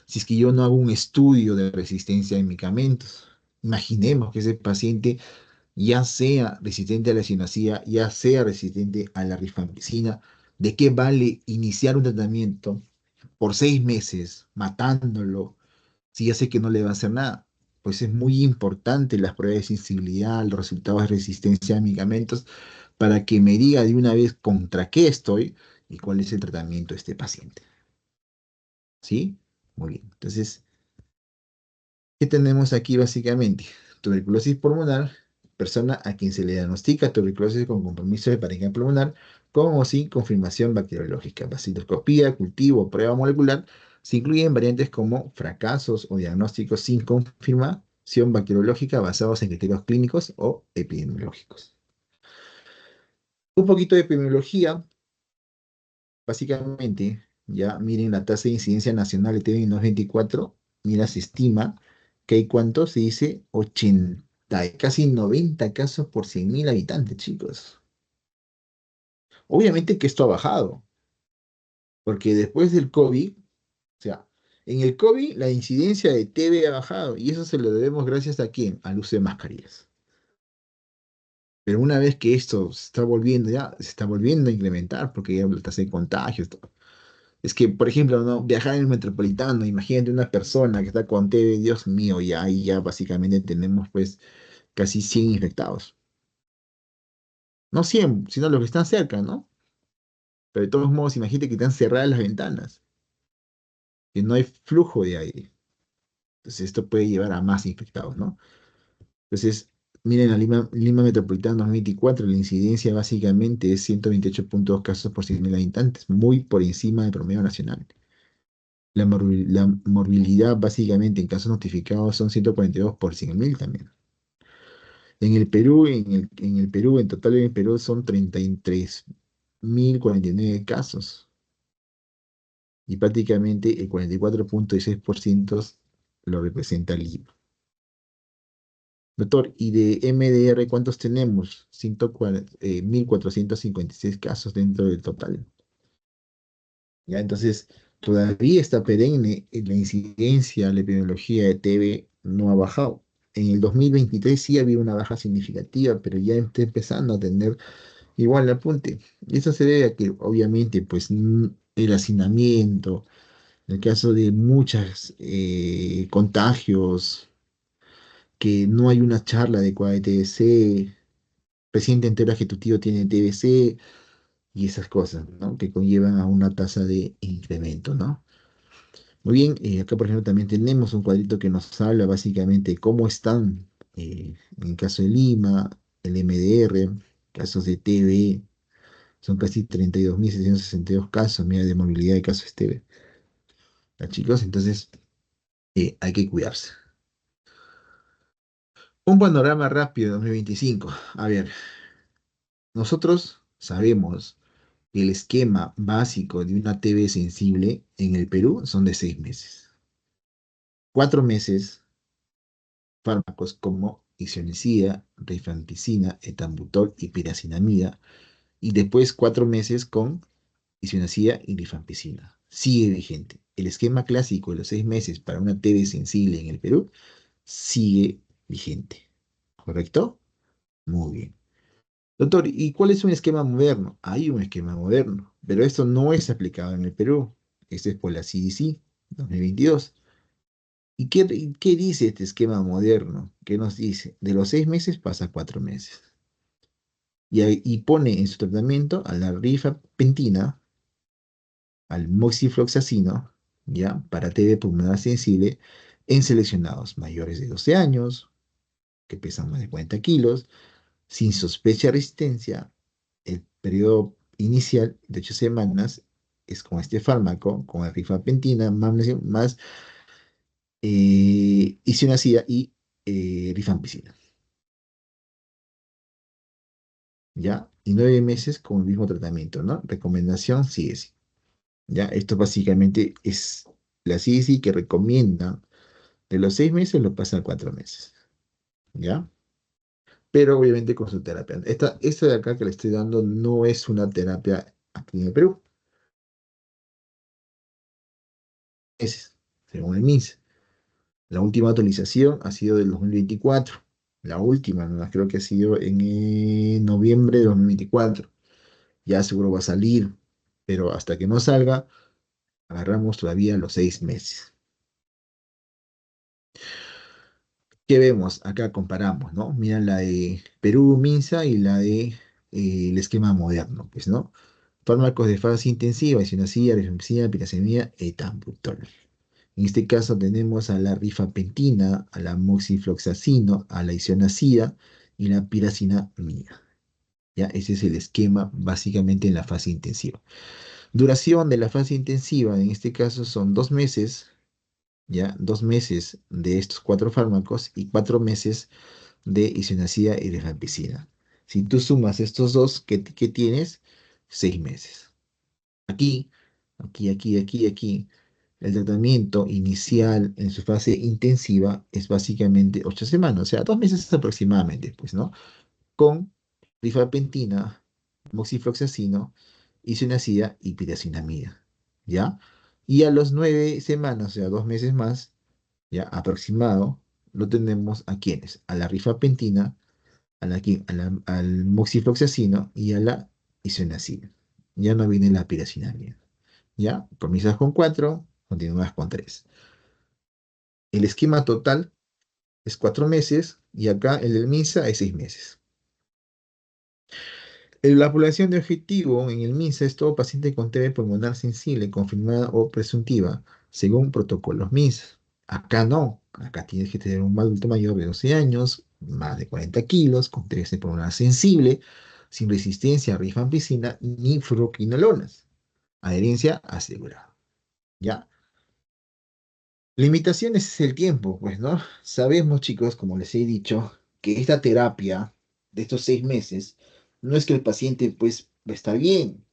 si es que yo no hago un estudio de resistencia a medicamentos. Imaginemos que ese paciente ya sea resistente a la sinacía, ya sea resistente a la rifampicina. ¿De qué vale iniciar un tratamiento por 6 meses matándolo si ya sé que no le va a hacer nada? Pues es muy importante las pruebas de sensibilidad, los resultados de resistencia a medicamentos, para que me diga de una vez contra qué estoy y cuál es el tratamiento de este paciente. ¿Sí? Muy bien. Entonces, ¿qué tenemos aquí básicamente? Tuberculosis pulmonar, persona a quien se le diagnostica tuberculosis con compromiso de pareja pulmonar, con o sin confirmación bacteriológica, vaciloscopía, cultivo, prueba molecular. Se incluyen variantes como fracasos o diagnósticos sin confirmación bacteriológica basados en criterios clínicos o epidemiológicos. Un poquito de epidemiología, básicamente, ya miren la tasa de incidencia nacional de TB en 2024, mira, se estima que hay cuánto, se dice 80, casi 90 casos por 100.000 habitantes, chicos. Obviamente que esto ha bajado, porque después del COVID, o sea, en el COVID la incidencia de TB ha bajado, y eso se lo debemos gracias a quién, al uso de mascarillas. Pero una vez que esto se está volviendo ya, se está volviendo a incrementar, porque ya la tasa de contagios, es que, por ejemplo, ¿no? Viajar en el metropolitano, imagínate una persona que está con TB, Dios mío, ya ahí ya básicamente tenemos pues casi 100 infectados. No 100, sino los que están cerca, ¿no? Pero de todos modos, imagínate que están cerradas las ventanas, que no hay flujo de aire. Entonces esto puede llevar a más infectados, ¿no? Entonces, miren, la Lima Metropolitana 2024, la incidencia básicamente es 128,2 casos por 100.000 habitantes, muy por encima del promedio nacional. La morbilidad básicamente en casos notificados son 142 por 100.000 también. En el Perú, en el Perú, en total en el Perú son 33.049 casos y prácticamente el 44,6% lo representa Lima. Doctor, ¿y de MDR cuántos tenemos? 1.456 casos dentro del total. ¿Ya? Entonces, todavía está perenne la incidencia, la epidemiología de TB no ha bajado. En el 2023 sí había una baja significativa, pero ya está empezando a tener igual apunte. Y eso se debe a que, obviamente, pues el hacinamiento, en el caso de muchos contagios, que no hay una charla adecuada de TBC, paciente entero que tu tío tiene TBC y esas cosas, ¿no? Que conllevan a una tasa de incremento, ¿no? Muy bien, acá por ejemplo también tenemos un cuadrito que nos habla básicamente de cómo están en el caso de Lima, el MDR, casos de TB, son casi 32.762 casos, mira, de movilidad de casos TB. ¿Ya, chicos? Entonces hay que cuidarse. Un panorama rápido de 2025. A ver, nosotros sabemos que el esquema básico de una TB sensible en el Perú son de 6 meses. 4 meses fármacos como isoniazida, rifampicina, etambutol y piracinamida, y después 4 meses con isoniazida y rifampicina. Sigue vigente. El esquema clásico de los 6 meses para una TB sensible en el Perú sigue vigente. ¿Correcto? Muy bien. Doctor, ¿y cuál es un esquema moderno? Hay un esquema moderno, pero esto no es aplicado en el Perú. Este es por la CDC 2022. ¿Y qué dice este esquema moderno? ¿Qué nos dice? De los 6 meses pasa a 4 meses. Y pone en su tratamiento a la rifampicina, al moxifloxacino, ¿ya? Para TB pulmonar sensible en seleccionados mayores de 12 años, que pesan más de 40 kilos, sin sospecha de resistencia. El periodo inicial de 8 semanas es con este fármaco, con la rifampicina, más isoniazida y rifampicina. ¿Ya? Y 9 meses con el mismo tratamiento, ¿no? Recomendación CSI. ¿Ya? Esto básicamente es la CSI que recomienda de los 6 meses lo pasa a 4 meses. ¿Ya? pero obviamente con su terapia. Esta de acá que le estoy dando no es una terapia aquí en el Perú, es según el MINSA. La última actualización ha sido del 2024. La última, ¿no? Creo que ha sido en noviembre de 2024. Ya seguro va a salir, pero hasta que no salga, agarramos todavía los 6 meses. ¿Qué vemos? Acá comparamos, ¿no? Mira la de Perú, Minsa y la de el esquema moderno, pues, ¿no? Fármacos de fase intensiva, isoniazida, rifampicina, piracemia, etambutol. En este caso tenemos a la rifampicina, a la moxifloxacino, a la isoniazida y la piracinamida. ¿Ya? Ese es el esquema básicamente en la fase intensiva. Duración de la fase intensiva, en este caso son 2 meses, ¿ya? 2 meses de estos 4 fármacos y 4 meses de isoniazida y rifampicina. Si tú sumas estos dos, ¿qué tienes? 6 meses. Aquí, aquí, el tratamiento inicial en su fase intensiva es básicamente 8 semanas, o sea, 2 meses aproximadamente, pues, ¿no? Con rifampicina, moxifloxacino, isoniazida y piracinamida, ¿ya? Y a los 9 semanas, o sea, 2 meses más, ya aproximado, lo tenemos a quienes, a la rifampicina, al moxifloxacino y a la isoniazida. Ya no viene la piracinamida. ¿Ya? Comienzas con 4, continúas con 3. El esquema total es 4 meses y acá el del MINSA es 6 meses. La población de objetivo en el MINSA es todo paciente con TB pulmonar sensible, confirmada o presuntiva, según protocolos MINSA. Acá no, acá tienes que tener un adulto mayor de 12 años, más de 40 kilos, con TB pulmonar sensible, sin resistencia a rifampicina ni fluoroquinolonas. Adherencia asegurada. ¿Ya? Limitaciones es el tiempo, pues, ¿no? Sabemos, chicos, como les he dicho, que esta terapia de estos 6 meses no es que el paciente, pues, está bien.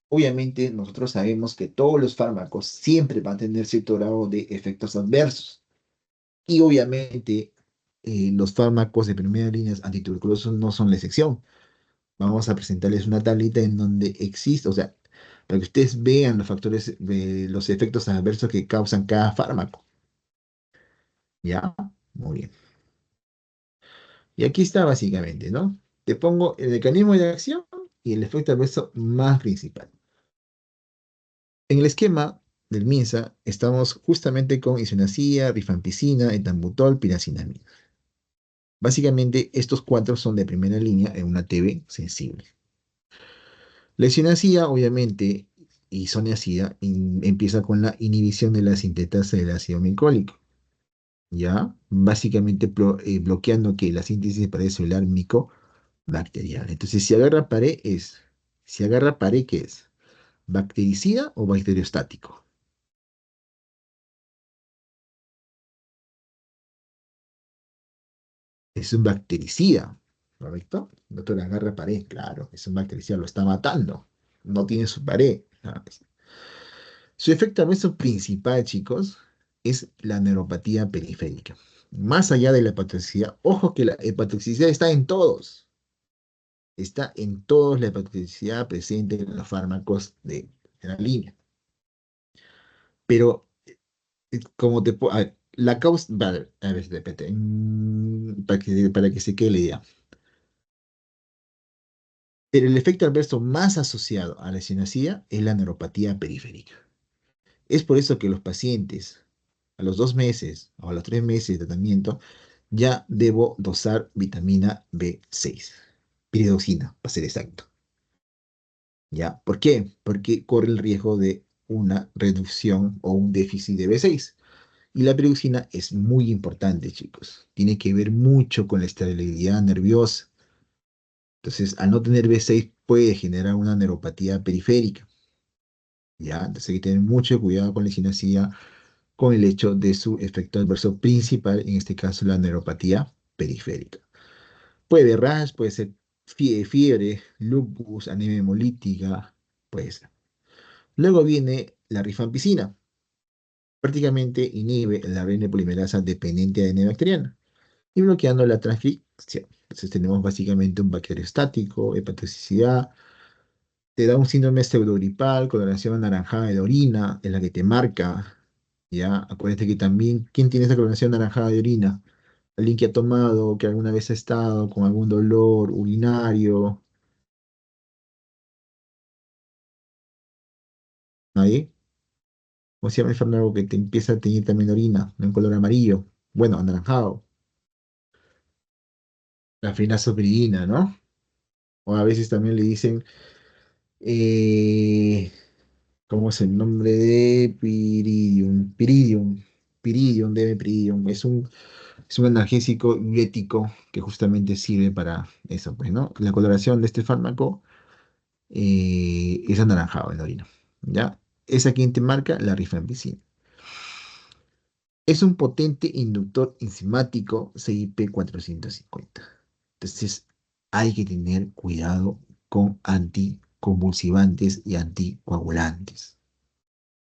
Obviamente, nosotros sabemos que todos los fármacos siempre van a tener cierto grado de efectos adversos. Y obviamente, los fármacos de primera línea antituberculosos no son la excepción. Vamos a presentarles una tablita en donde existe, o sea, para que ustedes vean los factores, los efectos adversos que causan cada fármaco. ¿Ya? Muy bien. Y aquí está básicamente, ¿no? Te pongo el mecanismo de acción y el efecto adverso más principal. En el esquema del MINSA estamos justamente con isoniazida, rifampicina, etambutol, piracinamida. Básicamente estos 4 son de primera línea en una TB sensible. La isoniazida, obviamente, isoniazida empieza con la inhibición de la sintetasa del ácido micólico. ¿Ya? Básicamente bloqueando que la síntesis de pared celular micobacteriana. Entonces, si agarra pared, ¿qué es? ¿Bactericida o bacteriostático? Es un bactericida, ¿correcto? Doctor, agarra pared, claro, es un bactericida, lo está matando, no tiene su pared. Su efecto adverso principal, chicos, es la neuropatía periférica. Más allá de la hepatotoxicidad, ojo que la hepatotoxicidad está en todos la hepatotoxicidad presente en los fármacos de la línea. Pero, como te puedo... la causa... Vale, a ver, espérate, para que se quede la idea. Pero el efecto adverso más asociado a la eosinophilía es la neuropatía periférica. Es por eso que los pacientes, a los 2 meses o a los 3 meses de tratamiento, ya debo dosar vitamina B6, piridoxina, para ser exacto. ¿Ya? ¿Por qué? Porque corre el riesgo de una reducción o un déficit de B6. Y la periodicina es muy importante, chicos. Tiene que ver mucho con la estabilidad nerviosa. Entonces, al no tener B6 puede generar una neuropatía periférica. ¿Ya? Entonces hay que tener mucho cuidado con la equinacia, con el hecho de su efecto adverso principal, en este caso la neuropatía periférica. Puede haber rash, puede ser fiebre, lupus, anemia hemolítica, puede ser. Luego viene la rifampicina. Prácticamente inhibe la ARN polimerasa dependiente de ADN bacteriana y bloqueando la transcripción. Entonces tenemos básicamente un bacteriostático, hepatotoxicidad, te da un síndrome pseudogripal, coloración anaranjada de la orina, en la que te marca, ¿ya? Acuérdate que también, ¿quién tiene esa coloración anaranjada de orina? Alguien que ha tomado, que alguna vez ha estado con algún dolor urinario, ¿nadie? ¿Cómo se llama el fármaco que te empieza a teñir también la orina, en color amarillo? Bueno, anaranjado, la finasterida, ¿no? O a veces también le dicen, eh, ¿cómo es el nombre de Piridium? Piridium, debe Piridium. Es un analgésico diurético que justamente sirve para eso, pues, ¿no? La coloración de este fármaco es anaranjado en la orina, ¿ya? Esa quien te marca la rifampicina. Es un potente inductor enzimático CYP 450. Entonces, hay que tener cuidado con anticonvulsivantes y anticoagulantes.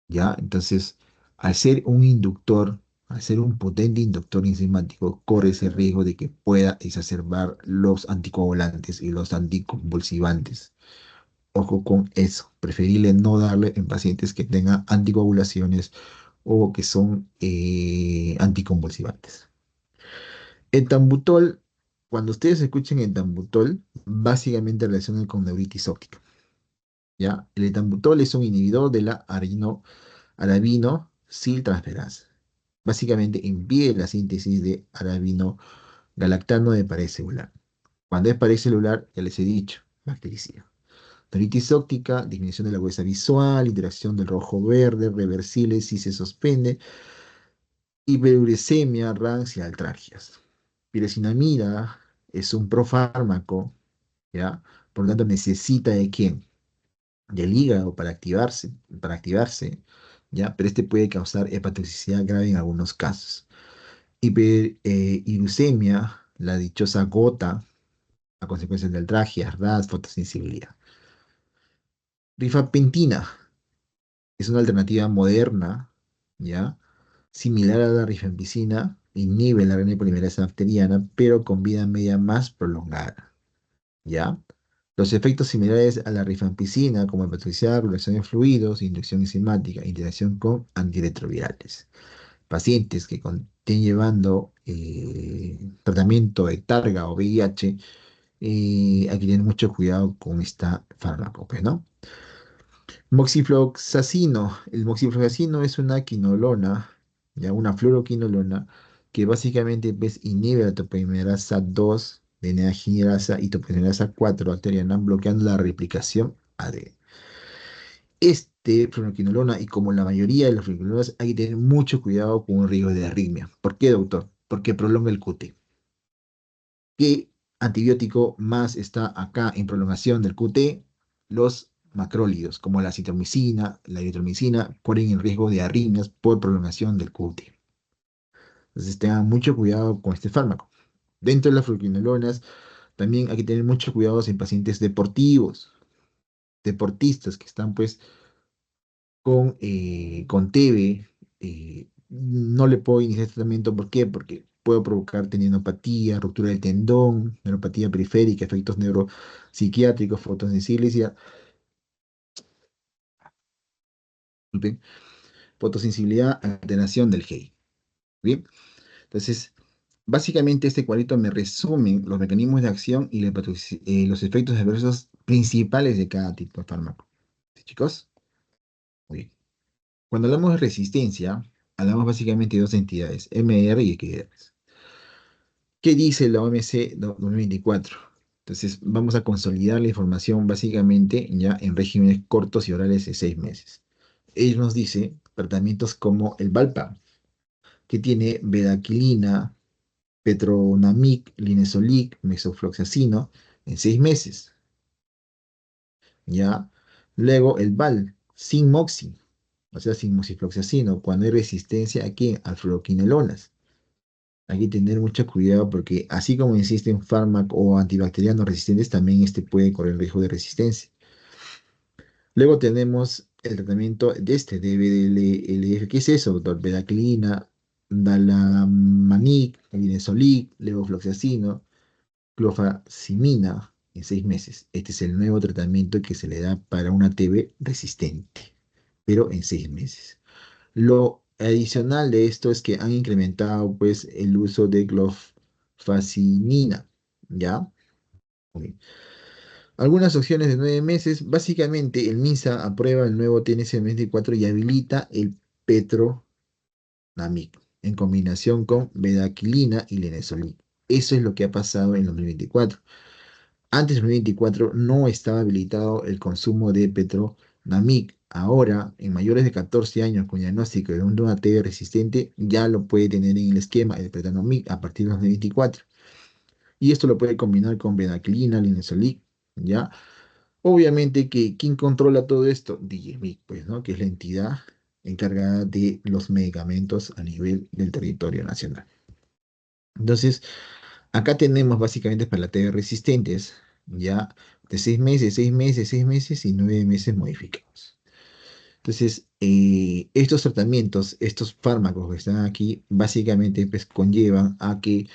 ¿Ya? Entonces, al ser un inductor, al ser un potente inductor enzimático, corre ese riesgo de que pueda exacerbar los anticoagulantes y los anticonvulsivantes. Ojo con eso. Preferible no darle en pacientes que tengan anticoagulaciones o que son anticonvulsivantes. El tambutol, cuando ustedes escuchen el tambutol, básicamente relaciona con neuritis óptica. ¿Ya? El etambutol es un inhibidor de la arabino siltransferasa. Básicamente impide la síntesis de arabino galactano de pared celular. Cuando es pared celular, ya les he dicho, bactericida. Neuritis óptica, disminución de la agudeza visual, interacción del rojo-verde, reversible si se suspende, hiperuricemia, RANS y altralgias. Piresinamida es un profármaco, ¿ya? Por lo tanto, necesita de quién? Del hígado para activarse, ¿ya? Pero este puede causar hepatotoxicidad grave en algunos casos. Hiperuricemia, la dichosa gota, a consecuencia de altralgias, RAS, fotosensibilidad. Rifampicina es una alternativa moderna, ¿ya? Similar a la rifampicina, inhibe la RNA polimerasa bacteriana, pero con vida media más prolongada, ¿ya? Los efectos similares a la rifampicina, como hepatotoxicidad, regulación de fluidos, inducción enzimática, interacción con antirretrovirales. Pacientes que estén llevando tratamiento de targa o VIH, hay que tener mucho cuidado con esta fármaco, pues, ¿no? Moxifloxacino. El moxifloxacino es una quinolona, ya una fluoroquinolona, que básicamente pues, inhibe la topoimerasa 2 de neaginirasa y topoimerasa 4 bacteriana, bloqueando la replicación AD. Este fluoroquinolona, y como la mayoría de las fluoroquinolonas, hay que tener mucho cuidado con un riesgo de arritmia. ¿Por qué, doctor? Porque prolonga el QT. ¿Qué antibiótico más está acá en prolongación del QT? Los macrólidos, como la citromicina, la eritromicina, ponen en riesgo de arritmias por prolongación del QT. Entonces tengan mucho cuidado con este fármaco. Dentro de las fluoroquinolonas, también hay que tener mucho cuidado en pacientes deportivos, deportistas que están pues con TB. No le puedo iniciar tratamiento, ¿por qué? Porque puedo provocar tendinopatía, ruptura del tendón, neuropatía periférica, efectos neuropsiquiátricos, fotosensibilidad, disculpen, fotosensibilidad, alteración del GEI. Bien, entonces, básicamente este cuadrito me resume los mecanismos de acción y los efectos adversos principales de cada tipo de fármaco. ¿Sí, chicos? Muy bien. Cuando hablamos de resistencia, hablamos básicamente de dos entidades, MR y XDR. ¿Qué dice la OMC 2024? Entonces, vamos a consolidar la información básicamente ya en regímenes cortos y orales de 6 meses. Ellos nos dice tratamientos como el Valpa, que tiene bedaquilina, petronamic, linezolic, mexofloxacino en 6 meses. ¿Ya? Luego el Val, sin moxi, o sea, sin moxifloxacino, cuando hay resistencia aquí a fluoroquinolonas. Hay que tener mucho cuidado porque así como existen fármacos o antibacterianos resistentes, también este puede correr riesgo de resistencia. Luego tenemos el tratamiento de este, de BDLF. ¿Qué es eso, doctor? Bedaquilina, dalamanic, linezolic, levofloxacino. clofazimina en 6 meses. Este es el nuevo tratamiento que se le da para una TB resistente, pero en 6 meses. Lo adicional de esto es que han incrementado pues el uso de clofazimina, ¿ya? Ok. Algunas opciones de 9 meses. Básicamente, el MINSA aprueba el nuevo TNC-24 y habilita el petronamic en combinación con bedaquilina y linezolid. Eso es lo que ha pasado en 2024. Antes de 2024 no estaba habilitado el consumo de petronamic. Ahora, en mayores de 14 años con diagnóstico de un TB resistente, ya lo puede tener en el esquema el petronamic a partir de 2024. Y esto lo puede combinar con bedaquilina, linezolid, ¿ya? Obviamente que quien controla todo esto, DGMIC, pues, ¿no? Que es la entidad encargada de los medicamentos a nivel del territorio nacional. Entonces, acá tenemos básicamente para la TB resistentes, ya de 6 meses, 6 meses, 6 meses y 9 meses modificados. Entonces, estos tratamientos, estos fármacos que están aquí, básicamente pues, conllevan a que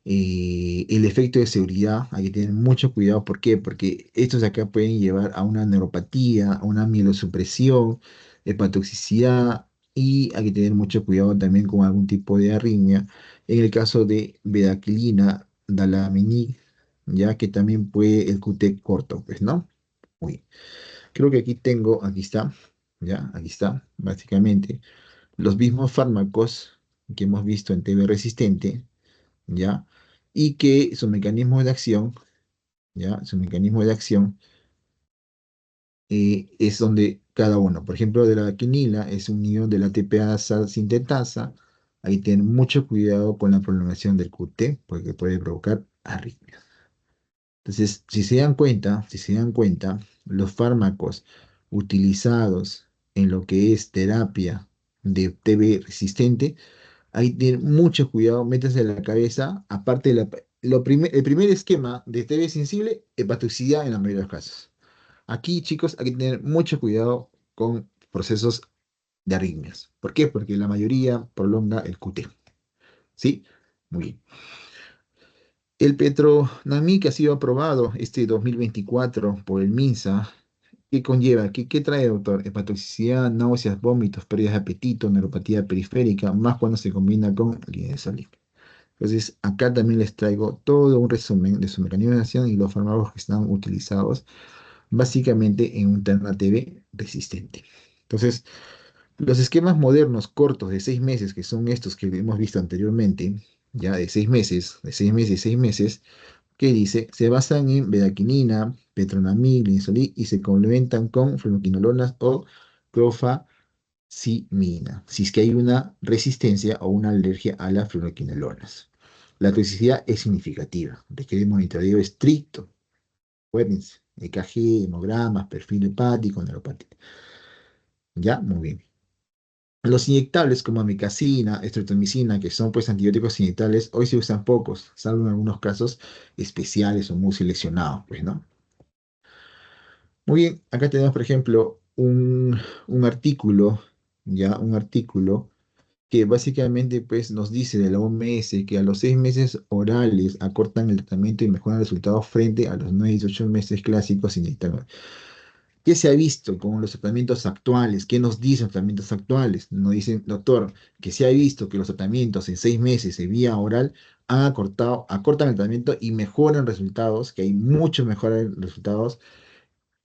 el efecto de seguridad, hay que tener mucho cuidado. ¿Por qué? Porque estos de acá pueden llevar a una neuropatía, a una mielosupresión, hepatotoxicidad y hay que tener mucho cuidado también con algún tipo de arritmia. En el caso de bedaquilina, dalaminic, ya que también puede el QT corto, pues, ¿no? Uy, creo que aquí está, ya, aquí está, básicamente, los mismos fármacos que hemos visto en TB resistente, ¿ya? Y que su mecanismo de acción, ¿ya? Su mecanismo de acción es donde cada uno, por ejemplo, de la quinila es un ion de la ATPasa sintetasa, hay que tener mucho cuidado con la prolongación del QT, porque puede provocar arritmias. Entonces, si se dan cuenta, los fármacos utilizados en lo que es terapia de TB resistente, hay que tener mucho cuidado, métanse en la cabeza, aparte de el primer esquema de TB sensible, hepatotoxicidad en la mayoría de los casos. Aquí, chicos, hay que tener mucho cuidado con procesos de arritmias. ¿Por qué? Porque la mayoría prolonga el QT. ¿Sí? Muy bien. El Petronamic ha sido aprobado este 2024 por el MINSA. ¿Qué conlleva? ¿Qué trae, doctor? Hepatotoxicidad, náuseas, vómitos, pérdidas de apetito, neuropatía periférica, más cuando se combina con linezolid. Entonces, acá también les traigo todo un resumen de su mecanismo de acción y los fármacos que están utilizados básicamente en un TERNA TV resistente. Entonces, los esquemas modernos cortos de 6 meses, que son estos que hemos visto anteriormente, ya de 6 meses, de 6 meses, 6 meses, que dice, se basan en bedaquinina, petronamil, linezolid y se complementan con fluoroquinolonas o clofazimina, si es que hay una resistencia o una alergia a las fluoroquinolonas. La toxicidad es significativa, requiere monitoreo estricto. Acuérdense, EKG, hemogramas, perfil hepático, neuropatía. Ya, muy bien. Los inyectables como amicacina, estreptomicina, que son pues antibióticos inyectables, hoy se usan pocos, salvo en algunos casos especiales o muy seleccionados, pues, ¿no? Muy bien, acá tenemos, por ejemplo, un artículo, ya, un artículo que básicamente pues nos dice de la OMS que a los 6 meses orales acortan el tratamiento y mejoran resultados frente a los 9 y 18 meses clásicos inyectables. ¿Qué se ha visto con los tratamientos actuales? ¿Qué nos dicen los tratamientos actuales? Nos dicen, doctor, que se ha visto que los tratamientos en 6 meses de vía oral acortan el tratamiento y mejoran resultados, que hay mucho mejores resultados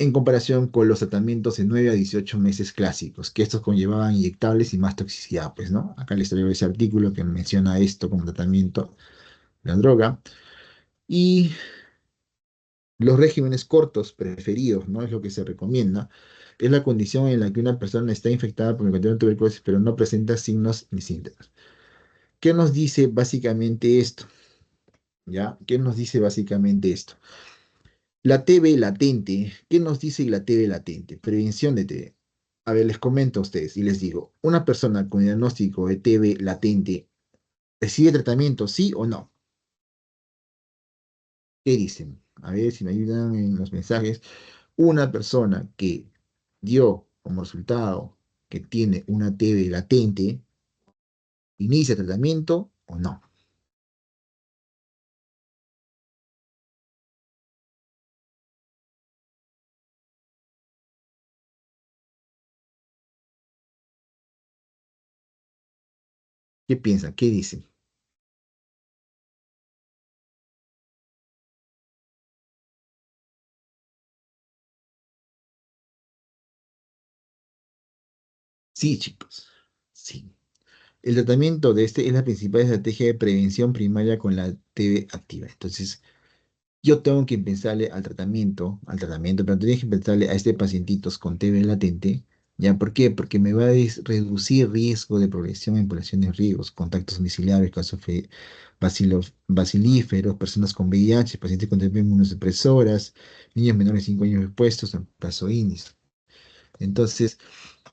en comparación con los tratamientos en 9 a 18 meses clásicos, que estos conllevaban inyectables y más toxicidad, pues, ¿no? Acá les traigo ese artículo que menciona esto como tratamiento de la droga. Y los regímenes cortos preferidos, ¿no? Es lo que se recomienda. Es la condición en la que una persona está infectada por el de tuberculosis, pero no presenta signos ni síntomas. ¿Qué nos dice básicamente esto? ¿Ya? ¿Qué nos dice básicamente esto? La TB latente, ¿qué nos dice la TB latente? Prevención de TB. A ver, les comento a ustedes y les digo, una persona con diagnóstico de TB latente, ¿recibe tratamiento, sí o no? ¿Qué dicen? A ver si me ayudan en los mensajes. Una persona que dio como resultado que tiene una TB latente, ¿inicia tratamiento o no? ¿Qué piensan? ¿Qué dicen? Sí, chicos. Sí. El tratamiento de este es la principal estrategia de prevención primaria con la TV activa. Entonces, yo tengo que empezarle al tratamiento, pero tengo que empezarle a este pacientitos con TB latente. ¿Ya? ¿Por qué? Porque me va a reducir riesgo de progresión en poblaciones riesgos, contactos domiciliares, casos bacilíferos, personas con VIH, pacientes con TB inmunosupresoras, niños menores de 5 años expuestos a plazoinis. Entonces,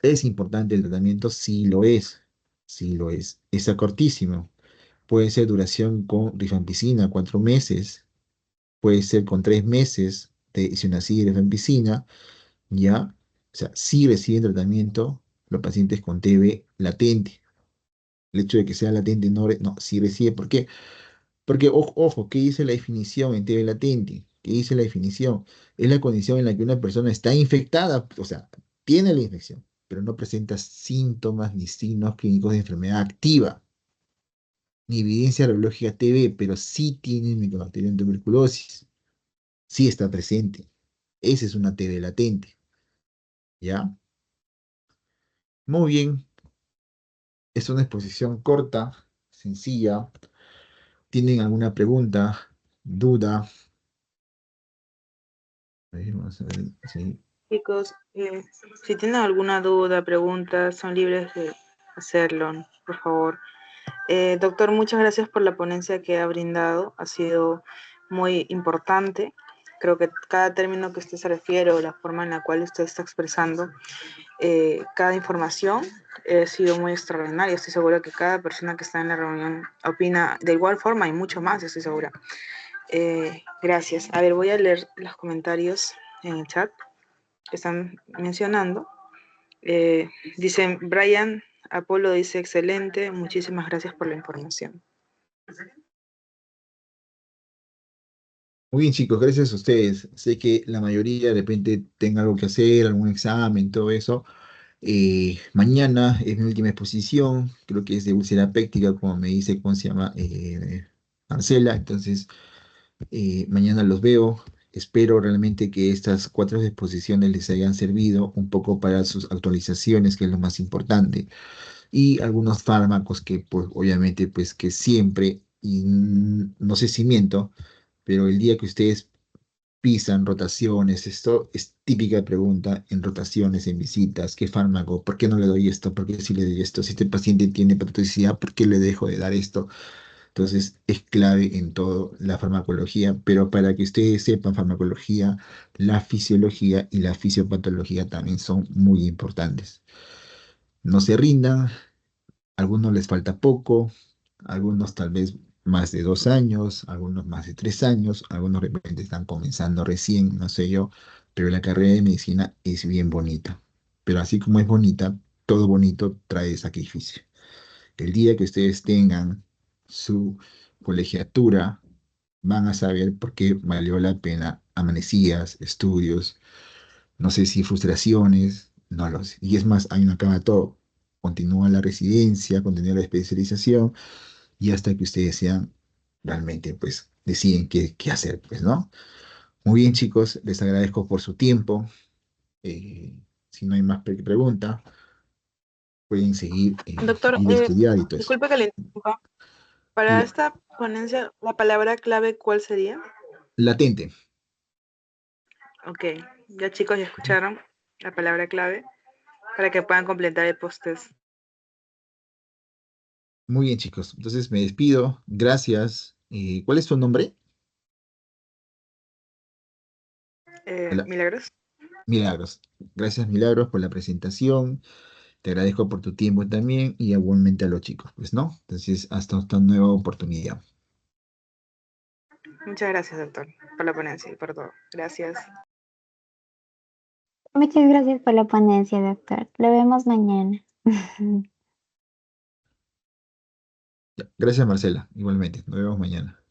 ¿es importante el tratamiento? Sí lo es. Sí lo es. Está cortísimo. Puede ser duración con rifampicina, 4 meses. Puede ser con 3 meses de isoniazid y rifampicina, ¿ya? O sea, sí reciben tratamiento los pacientes con TB latente. El hecho de que sea latente no, sí recibe. ¿Por qué? Porque, ojo, ¿qué dice la definición en TB latente? ¿Qué dice la definición? Es la condición en la que una persona está infectada, o sea, tiene la infección, pero no presenta síntomas ni signos clínicos de enfermedad activa, ni evidencia radiológica TB, pero sí tiene Mycobacterium tuberculosis, sí está presente. Esa es una TB latente, ¿ya? Muy bien, es una exposición corta, sencilla. ¿Tienen alguna pregunta, duda? A ver, vamos a ver, sí. Chicos, si tienen alguna duda, pregunta, son libres de hacerlo, por favor. Doctor, muchas gracias por la ponencia que ha brindado. Ha sido muy importante. Creo que cada término que usted se refiere o la forma en la cual usted está expresando cada información ha sido muy extraordinaria. Estoy segura que cada persona que está en la reunión opina de igual forma y mucho más, estoy segura. Gracias. A ver, voy a leer los comentarios en el chat que están mencionando. Dicen, Brian Apolo dice, excelente, muchísimas gracias por la información. Muy bien, chicos, gracias a ustedes. Sé que la mayoría de repente tenga algo que hacer, algún examen, todo eso. Mañana es mi última exposición, creo que es de úlcera péptica, como me dice, ¿cómo se llama? Marcela. Entonces, mañana los veo. Espero realmente que estas 4 exposiciones les hayan servido un poco para sus actualizaciones, que es lo más importante. Y algunos fármacos que, pues, obviamente, pues que siempre, y no sé si miento, pero el día que ustedes pisan rotaciones, esto es típica pregunta en rotaciones, en visitas, ¿qué fármaco? ¿Por qué no le doy esto? ¿Por qué sí le doy esto? Si este paciente tiene hepatotoxicidad, ¿por qué le dejo de dar esto? Entonces es clave en todo la farmacología, pero para que ustedes sepan farmacología, la fisiología y la fisiopatología también son muy importantes. No se rindan, a algunos les falta poco, algunos tal vez más de 2 años, algunos más de 3 años, algunos de repente están comenzando recién, no sé yo, pero la carrera de medicina es bien bonita. Pero así como es bonita, todo bonito trae sacrificio. El día que ustedes tengan su colegiatura, van a saber por qué valió la pena amanecidas, estudios, no sé si frustraciones, no lo sé. Y es más, ahí no acaba todo. Continúa la residencia, continúa la especialización y hasta que ustedes sean realmente, pues, deciden qué hacer, pues, ¿no? Muy bien, chicos, les agradezco por su tiempo. Eh, si no hay más preguntas, pueden seguir Doctor, ir a estudiar y todo eso. disculpe que le interrumpa. Para La- esta ponencia, la palabra clave, ¿cuál sería? latente. Ok, ya chicos, ya escucharon la palabra clave para que puedan completar el post-test. Muy bien, chicos. Entonces me despido. Gracias. ¿Cuál es tu nombre? Hola. Milagros. Milagros. Gracias, Milagros, por la presentación. Te agradezco por tu tiempo también y igualmente a los chicos, pues, ¿no? Entonces, hasta esta nueva oportunidad. Muchas gracias, doctor, por la ponencia y por todo. Gracias. Muchas gracias por la ponencia, doctor. Lo vemos mañana. Ya, gracias, Marcela. Igualmente. Nos vemos mañana.